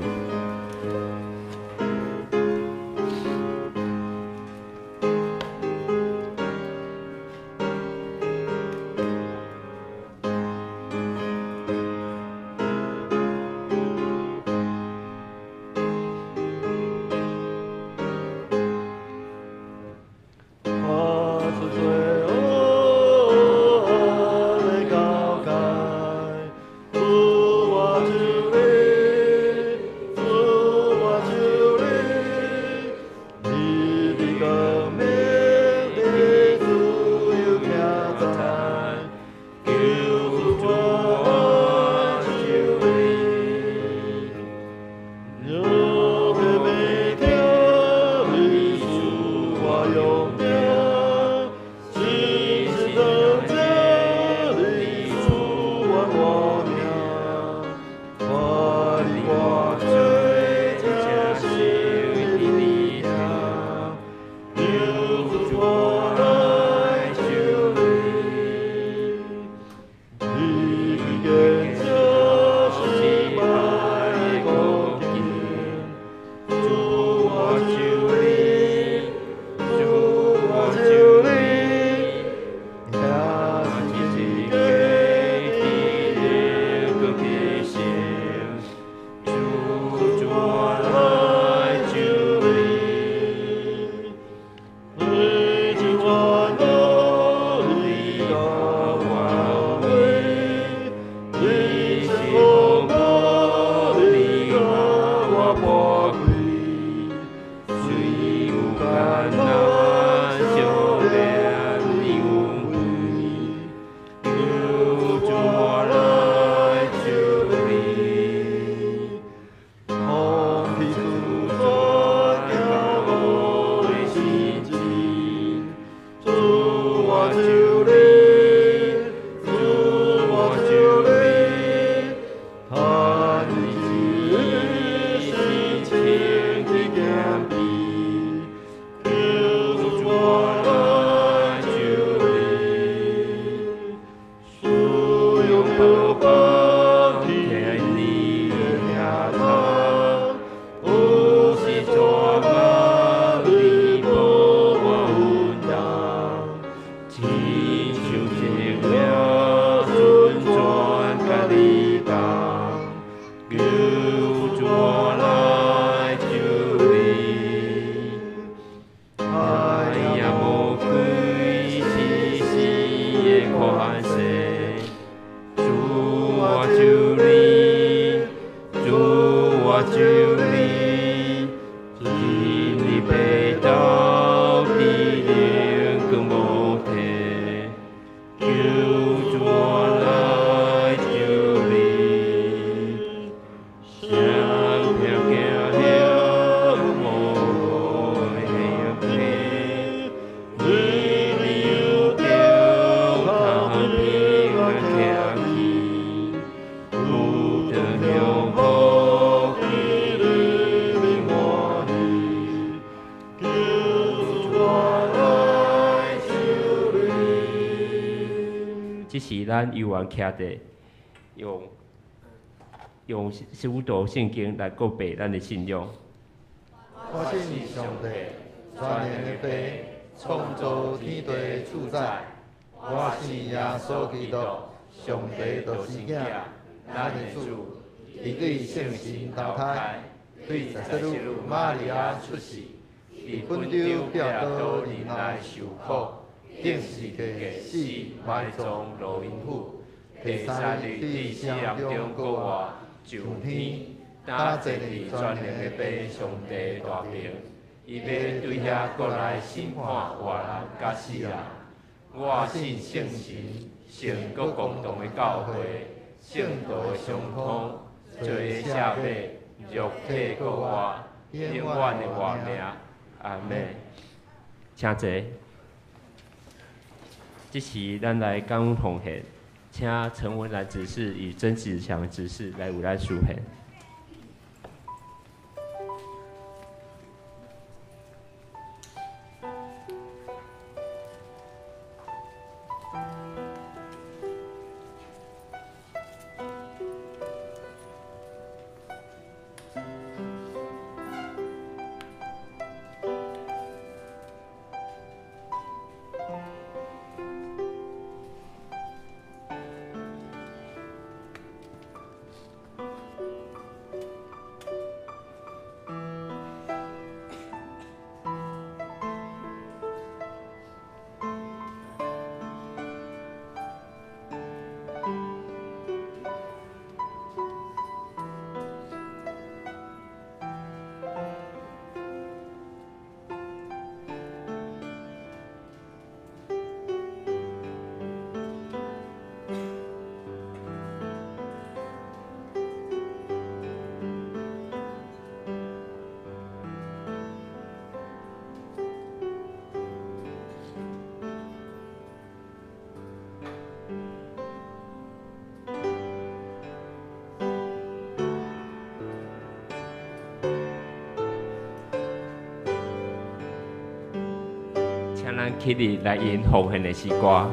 主我天你下堂，有时抓马里波我运动，亲像一个尊转家己讲，求主来救你，爱也无归是死的款式。我求你，主我求你，今日被到地灵更无体，求主来救你，相片行了无行去，你有着他平安行去。不得有福气的我你，求我来修理。这是咱犹原徛地用修读圣经来告白咱的信仰。我信上帝，全能的父，创造天地主宰。我信耶稣基督，上帝就是囝，咱的主，伊对圣神投胎，对十字女玛利亚出世，伫本州壁刀里来受苦，顶是个死，埋葬路因府，第三日伫死人中国活上天，打坐伫全能的父上帝大屏，伊要对遐过来审判活人甲死人。我信圣神，圣国共同的教会，圣道的相通，罪的赦免，肉体国活，永远的活命。阿门。请坐。这是咱来感恩奉献，请陈文兰执事与曾子祥执事来为咱书献。请咱起立来演奉献的诗歌。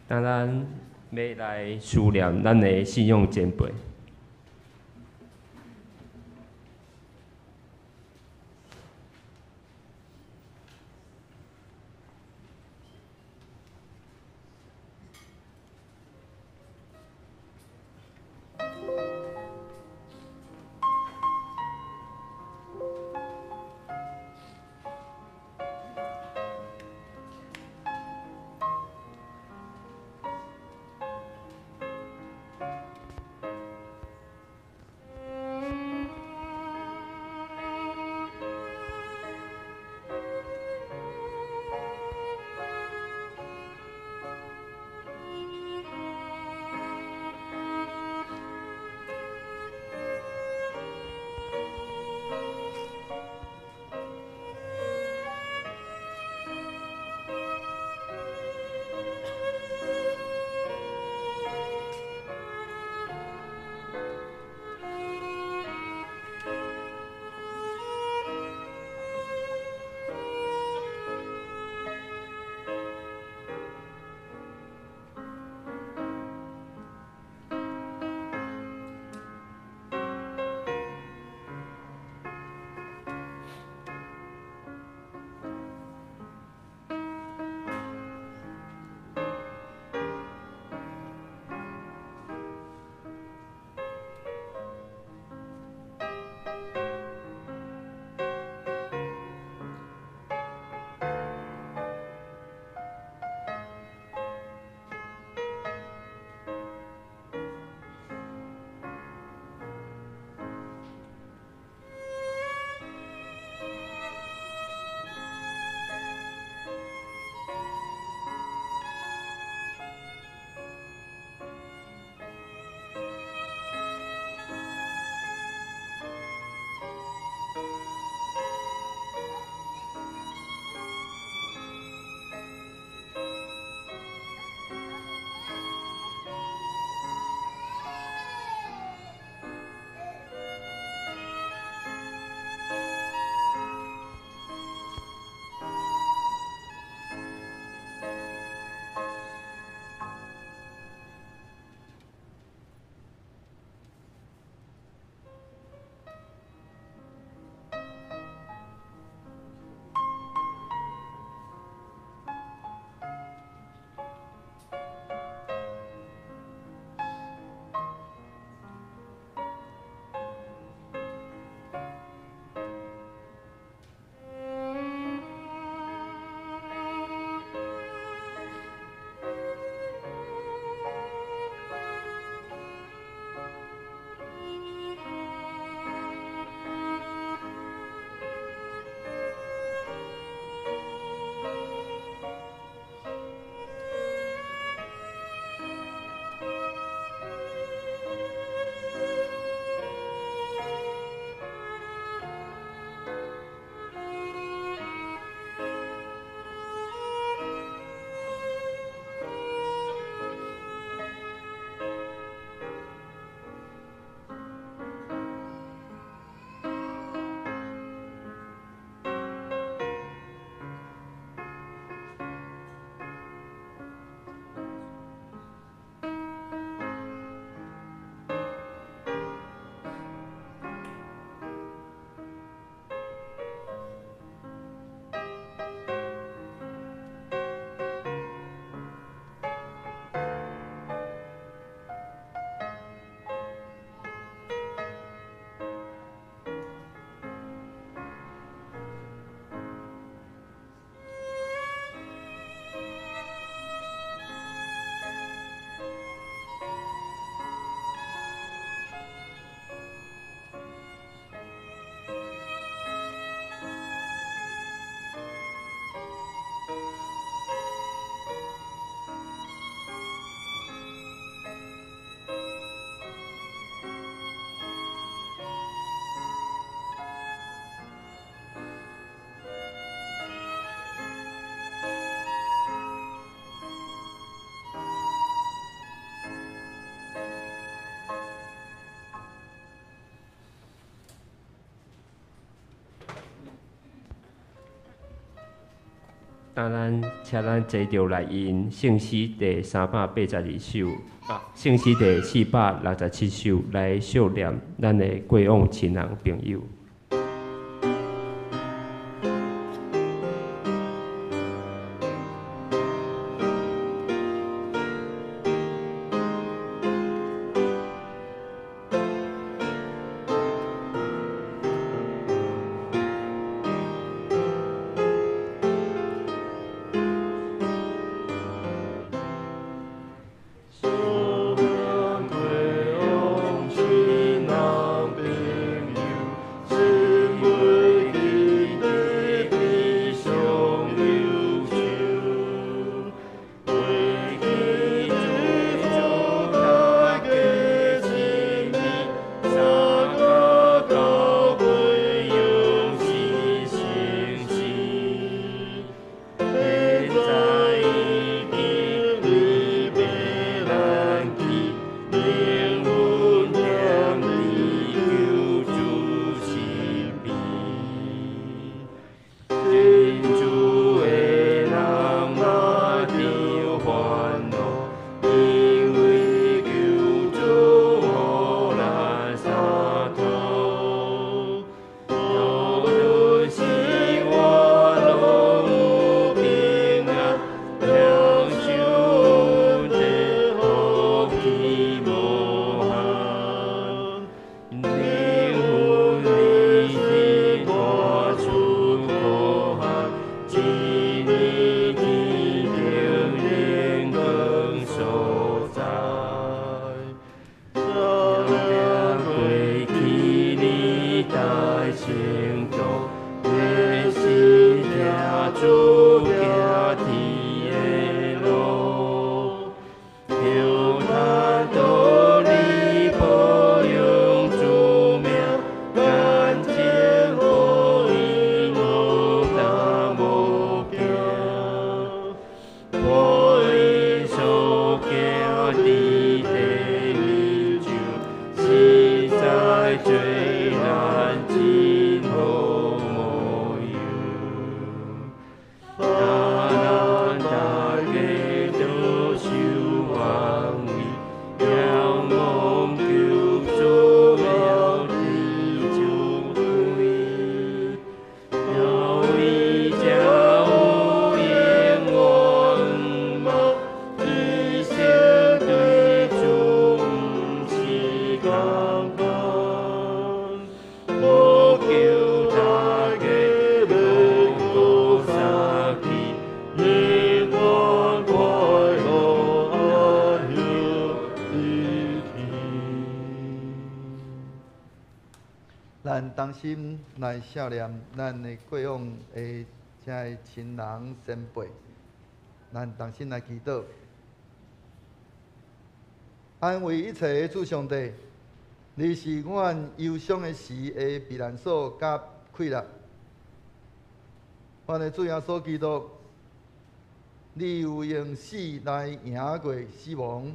当咱要来思念咱的信仰前辈，当然，请咱坐着来吟圣诗第382首，圣诗第467首来悼念咱的过往亲人朋友。咱当心来孝念咱的过往的这些亲人先辈，咱当心来祈祷，安慰一切的主上帝，你是阮忧伤的时的避难所甲快乐。阮的主耶稣基督，你有用死来赢过死亡，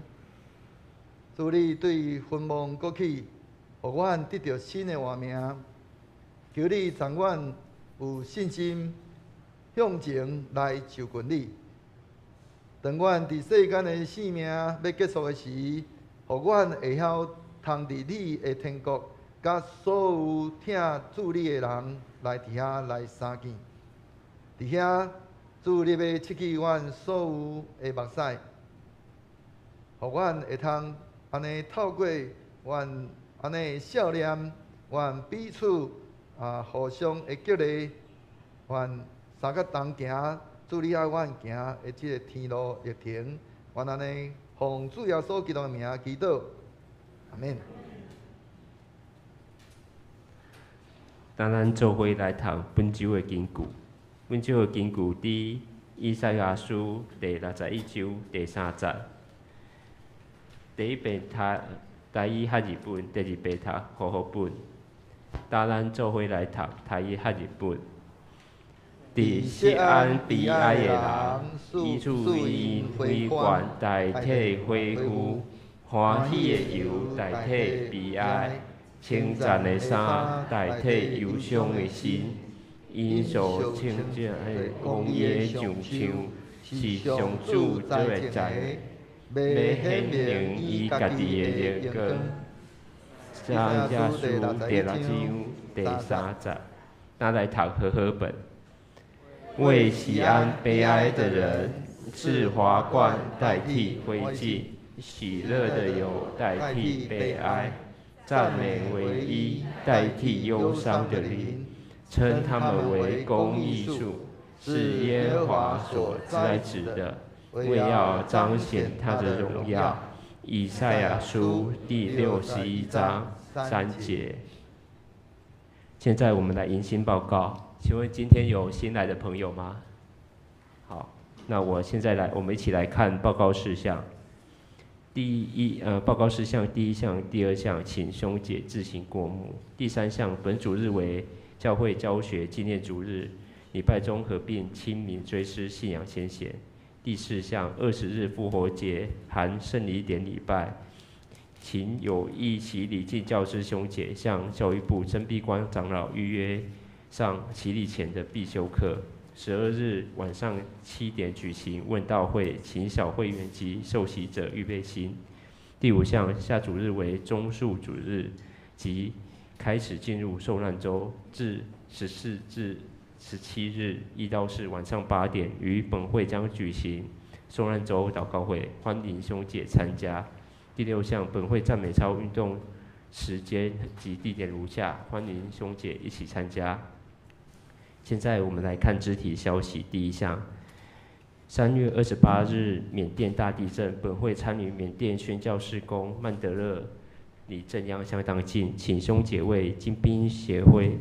祝你对坟墓过去。互阮得到新的活命，求你让阮有信心向前来求寻你。当阮伫世间的生命要结束的时，互阮会晓通伫你的天国，甲所有听主你的人来伫遐来相见。伫遐，主你要拭去阮所有的目屎，互阮会通安尼透过阮。安尼孝念，愿彼此互相的激励，愿三脚同行，祝你爱阮行的即个天路历程，愿安尼奉主耶稣基督的名祈祷，阿免。当咱做伙来读本周的经句，本周的经句伫以赛亚书第61章第3节，第一遍读。台语较日本，第二遍读和合本。当咱做伙来读台语较日本。伫锡安悲哀的人，以主因辉冠代替恢复，欢喜的油代替悲哀，称赞的衫代替忧伤的心，因所称之的公义的上香，是上主做的在，要显明伊家己的人格。三家书第六章第3节，拿来读和合本。为喜安悲哀的人，是华冠代替灰烬，喜乐的油代替悲哀，赞美唯一代替忧伤的灵，称他们为公义树，是耶和华所栽植的，为要彰显他的荣耀。以赛亚书第61章3节。现在我们来迎新报告。请问今天有新来的朋友吗？好，那我现在我们一起来看报告事项。报告事项第1项、第2项，请兄姐自行过目。第3项，本主日为教会教学纪念主日，礼拜中合并亲民追思信仰先贤。第4项，20日复活节含圣礼典礼拜，请有意洗礼进教之兄姐向教育部曾必光长老预约上洗礼前的必修课。12日晚上7点举行问道会，请小会员及受洗者预备心。第5项，下主日为中树主日，即开始进入受难周，至14至17日1到4晚上8点，于本会将举行受难周祷告会，欢迎兄姐参加。第6项，本会赞美操运动时间及地点如下，欢迎兄姐一起参加。现在我们来看肢体消息。第1项，3月28日缅甸大地震，本会参与缅甸宣教事工，曼德勒离震央相当近，请兄姐为金兵协会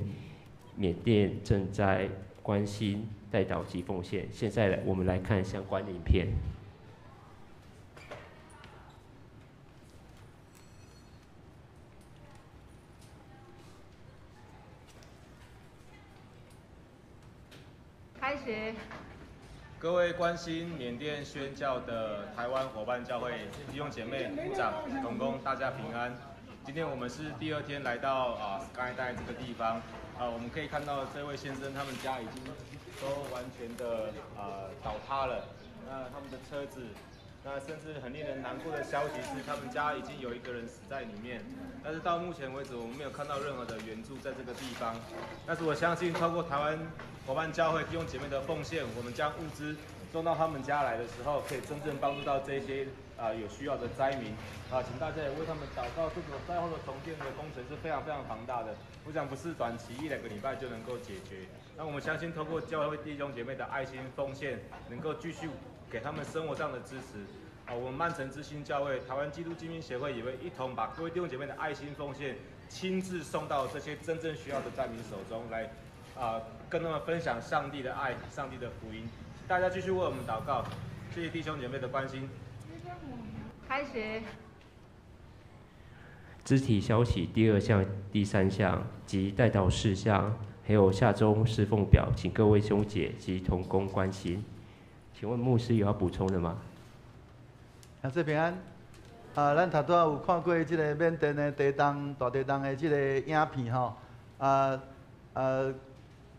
缅甸赈灾关心代祷及奉献。现在我们来看相关影片。开学。各位关心缅甸宣教的台湾伙伴教会弟兄姐妹、部长、同工，大家平安。今天我们是第2天来到Skyline 这个地方，我们可以看到这位先生他们家已经都完全的倒塌了，那他们的车子。那甚至很令人难过的消息是，他们家已经有1个人死在里面，但是到目前为止，我们没有看到任何的援助在这个地方。但是我相信，透过台湾伙伴教会弟兄姐妹的奉献，我们将物资送到他们家来的时候，可以真正帮助到这些有需要的灾民请大家也为他们祷告。这种灾后的重建的工程是非常非常庞大的，我想不是短期1、2个礼拜就能够解决。那我们相信，透过教会弟兄姐妹的爱心奉献，能够继续给他们生活上的支持。我们曼城之星教会、台湾基督精兵协会也会一同把各位弟兄姐妹的爱心奉献亲自送到这些真正需要的灾民手中来，跟他们分享上帝的爱、上帝的福音。大家继续为我们祷告，谢谢弟兄姐妹的关心。开学。肢体消息第2项、第3项及代祷事项，还有下周侍奉表，请各位兄姐及同工关心。请问牧师有要补充的吗？这平安。咱头拄仔有看过即个缅甸的大地震的即个影片吼，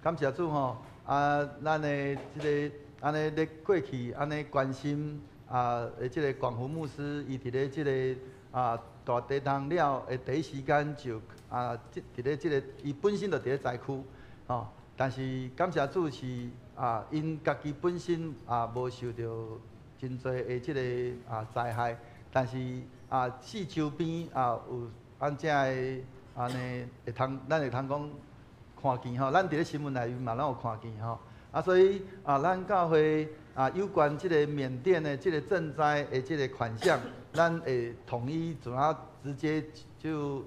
感谢主吼，咱的即个安尼咧过去安尼关心的即个广福牧师，伊伫咧即个大地震了的第一时间就伫咧即个伊本身就伫咧灾区吼，但是感谢主是因家己本身无受到真侪的即个灾害，但是四周边有安遮的安尼咱会通讲看见吼，咱伫咧新闻内面嘛，咱有看见吼。所以咱教会有关即个缅甸的即个赈灾的即个款项，咱会统一直接就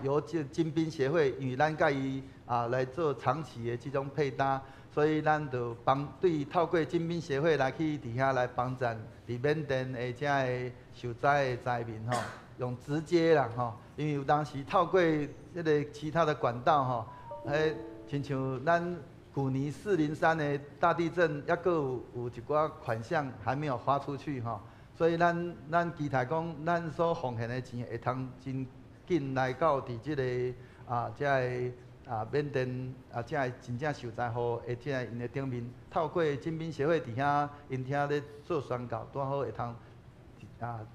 由这金兵协会，因为咱甲伊来做长期的即种配搭。所以咱就透过金兵协会来去伫遐来帮助伫缅甸的遮个受灾的灾民吼，用直接啦吼，因为有当时透过迄个其他的管道吼，亲像咱去年403的大地震，抑佫有一寡款项还没有发出去吼，所以咱期待讲，咱所奉献的钱会通真紧来到伫即个遮个缅甸才会真正受灾户的即个因的顶面，透过金兵协会伫遐因遐咧做宣告，拄好会通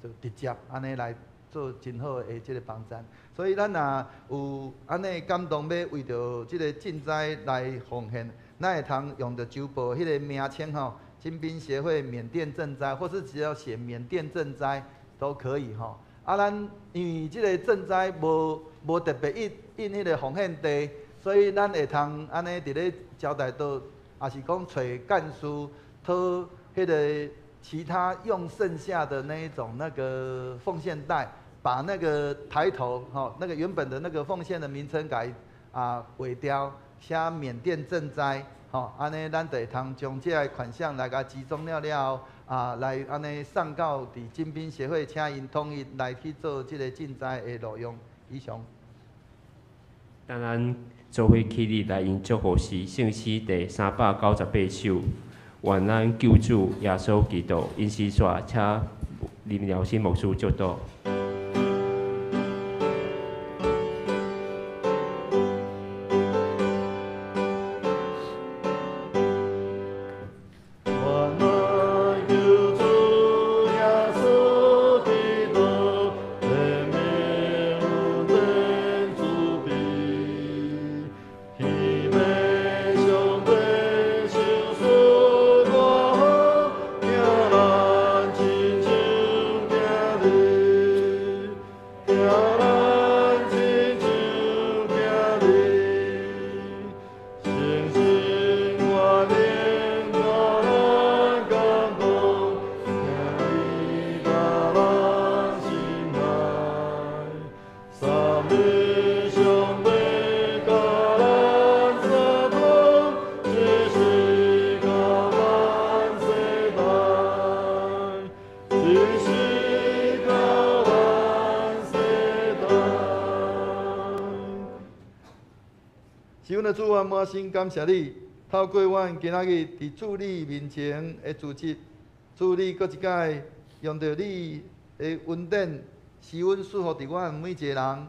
就直接安尼来做真好的即个帮衬。所以咱若有安尼感动，要为着即个赈灾来奉献，咱会通用着周报迄个名称吼，金兵协会缅甸赈灾，或是只要写缅甸赈灾都可以吼。咱因为即个赈灾无特别印迄个奉献地，所以咱会通安尼伫咧交代到，也是讲找干事讨迄个其他用剩下的那一种那个奉献袋，把那个抬头那个原本的那个奉献的名称改划掉，写缅甸赈灾安尼咱就会通将这个款项来甲集中了来安尼送到伫金兵协会，请因统一来去做即个赈灾的内容。以上。当咱做伙起立来因祝福时，圣诗第398首，愿咱救主耶稣基督因是煞，请林良心牧师祝祷。是阮的主，我满心感谢你，透过阮今仔日伫主你面前的组织，主你搁一摆用着你的恩典，施恩赐福伫阮每一个人。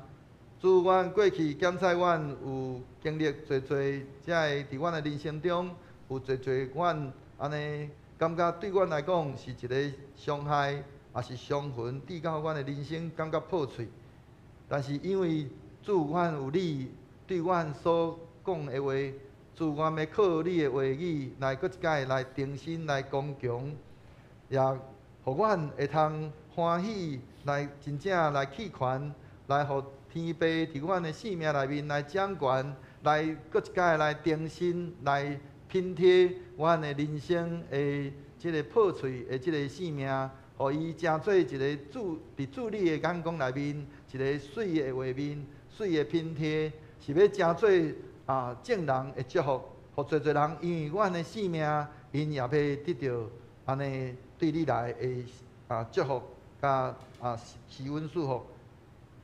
主，阮过去检测阮有经历侪侪，才会伫阮的人生中有侪侪阮安尼感觉对阮来讲是一个伤害，也是伤痕，滴到阮的人生感觉破碎。但是因为主，阮有你对阮所讲的话，主，阮要靠你的话语来搁一摆来重新来刚强，也互阮会通欢喜来真正来弃权，来互天父伫阮的生命内面来掌权，来搁一摆来重新来拼贴阮的人生的即个破碎的即个生命，互伊成做一个伫主你的眼光内面一个水的画面、水的拼贴，是要成做正人的祝福，互侪侪人因为阮的生命，因也要得到安尼对你来的祝福，甲施恩赐福。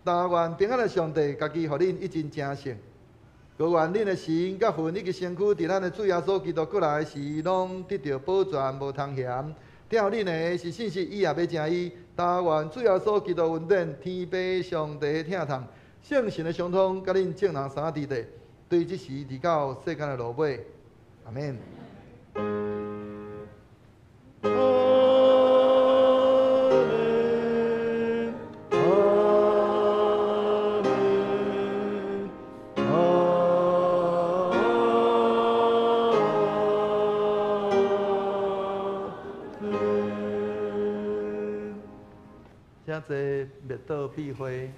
但愿平安的上帝，家己互恁一真正胜。愿恁的心甲魂，以及身躯，伫咱的主耶稣基督过来时，拢得到保全，无通嫌。吊恁的是信息，伊也要正伊。但愿主耶稣基督恩典，天父上帝疼痛，圣神的相通，甲恁众人三伫地，对即时直到世间的落尾。阿免。真侪灭道避讳。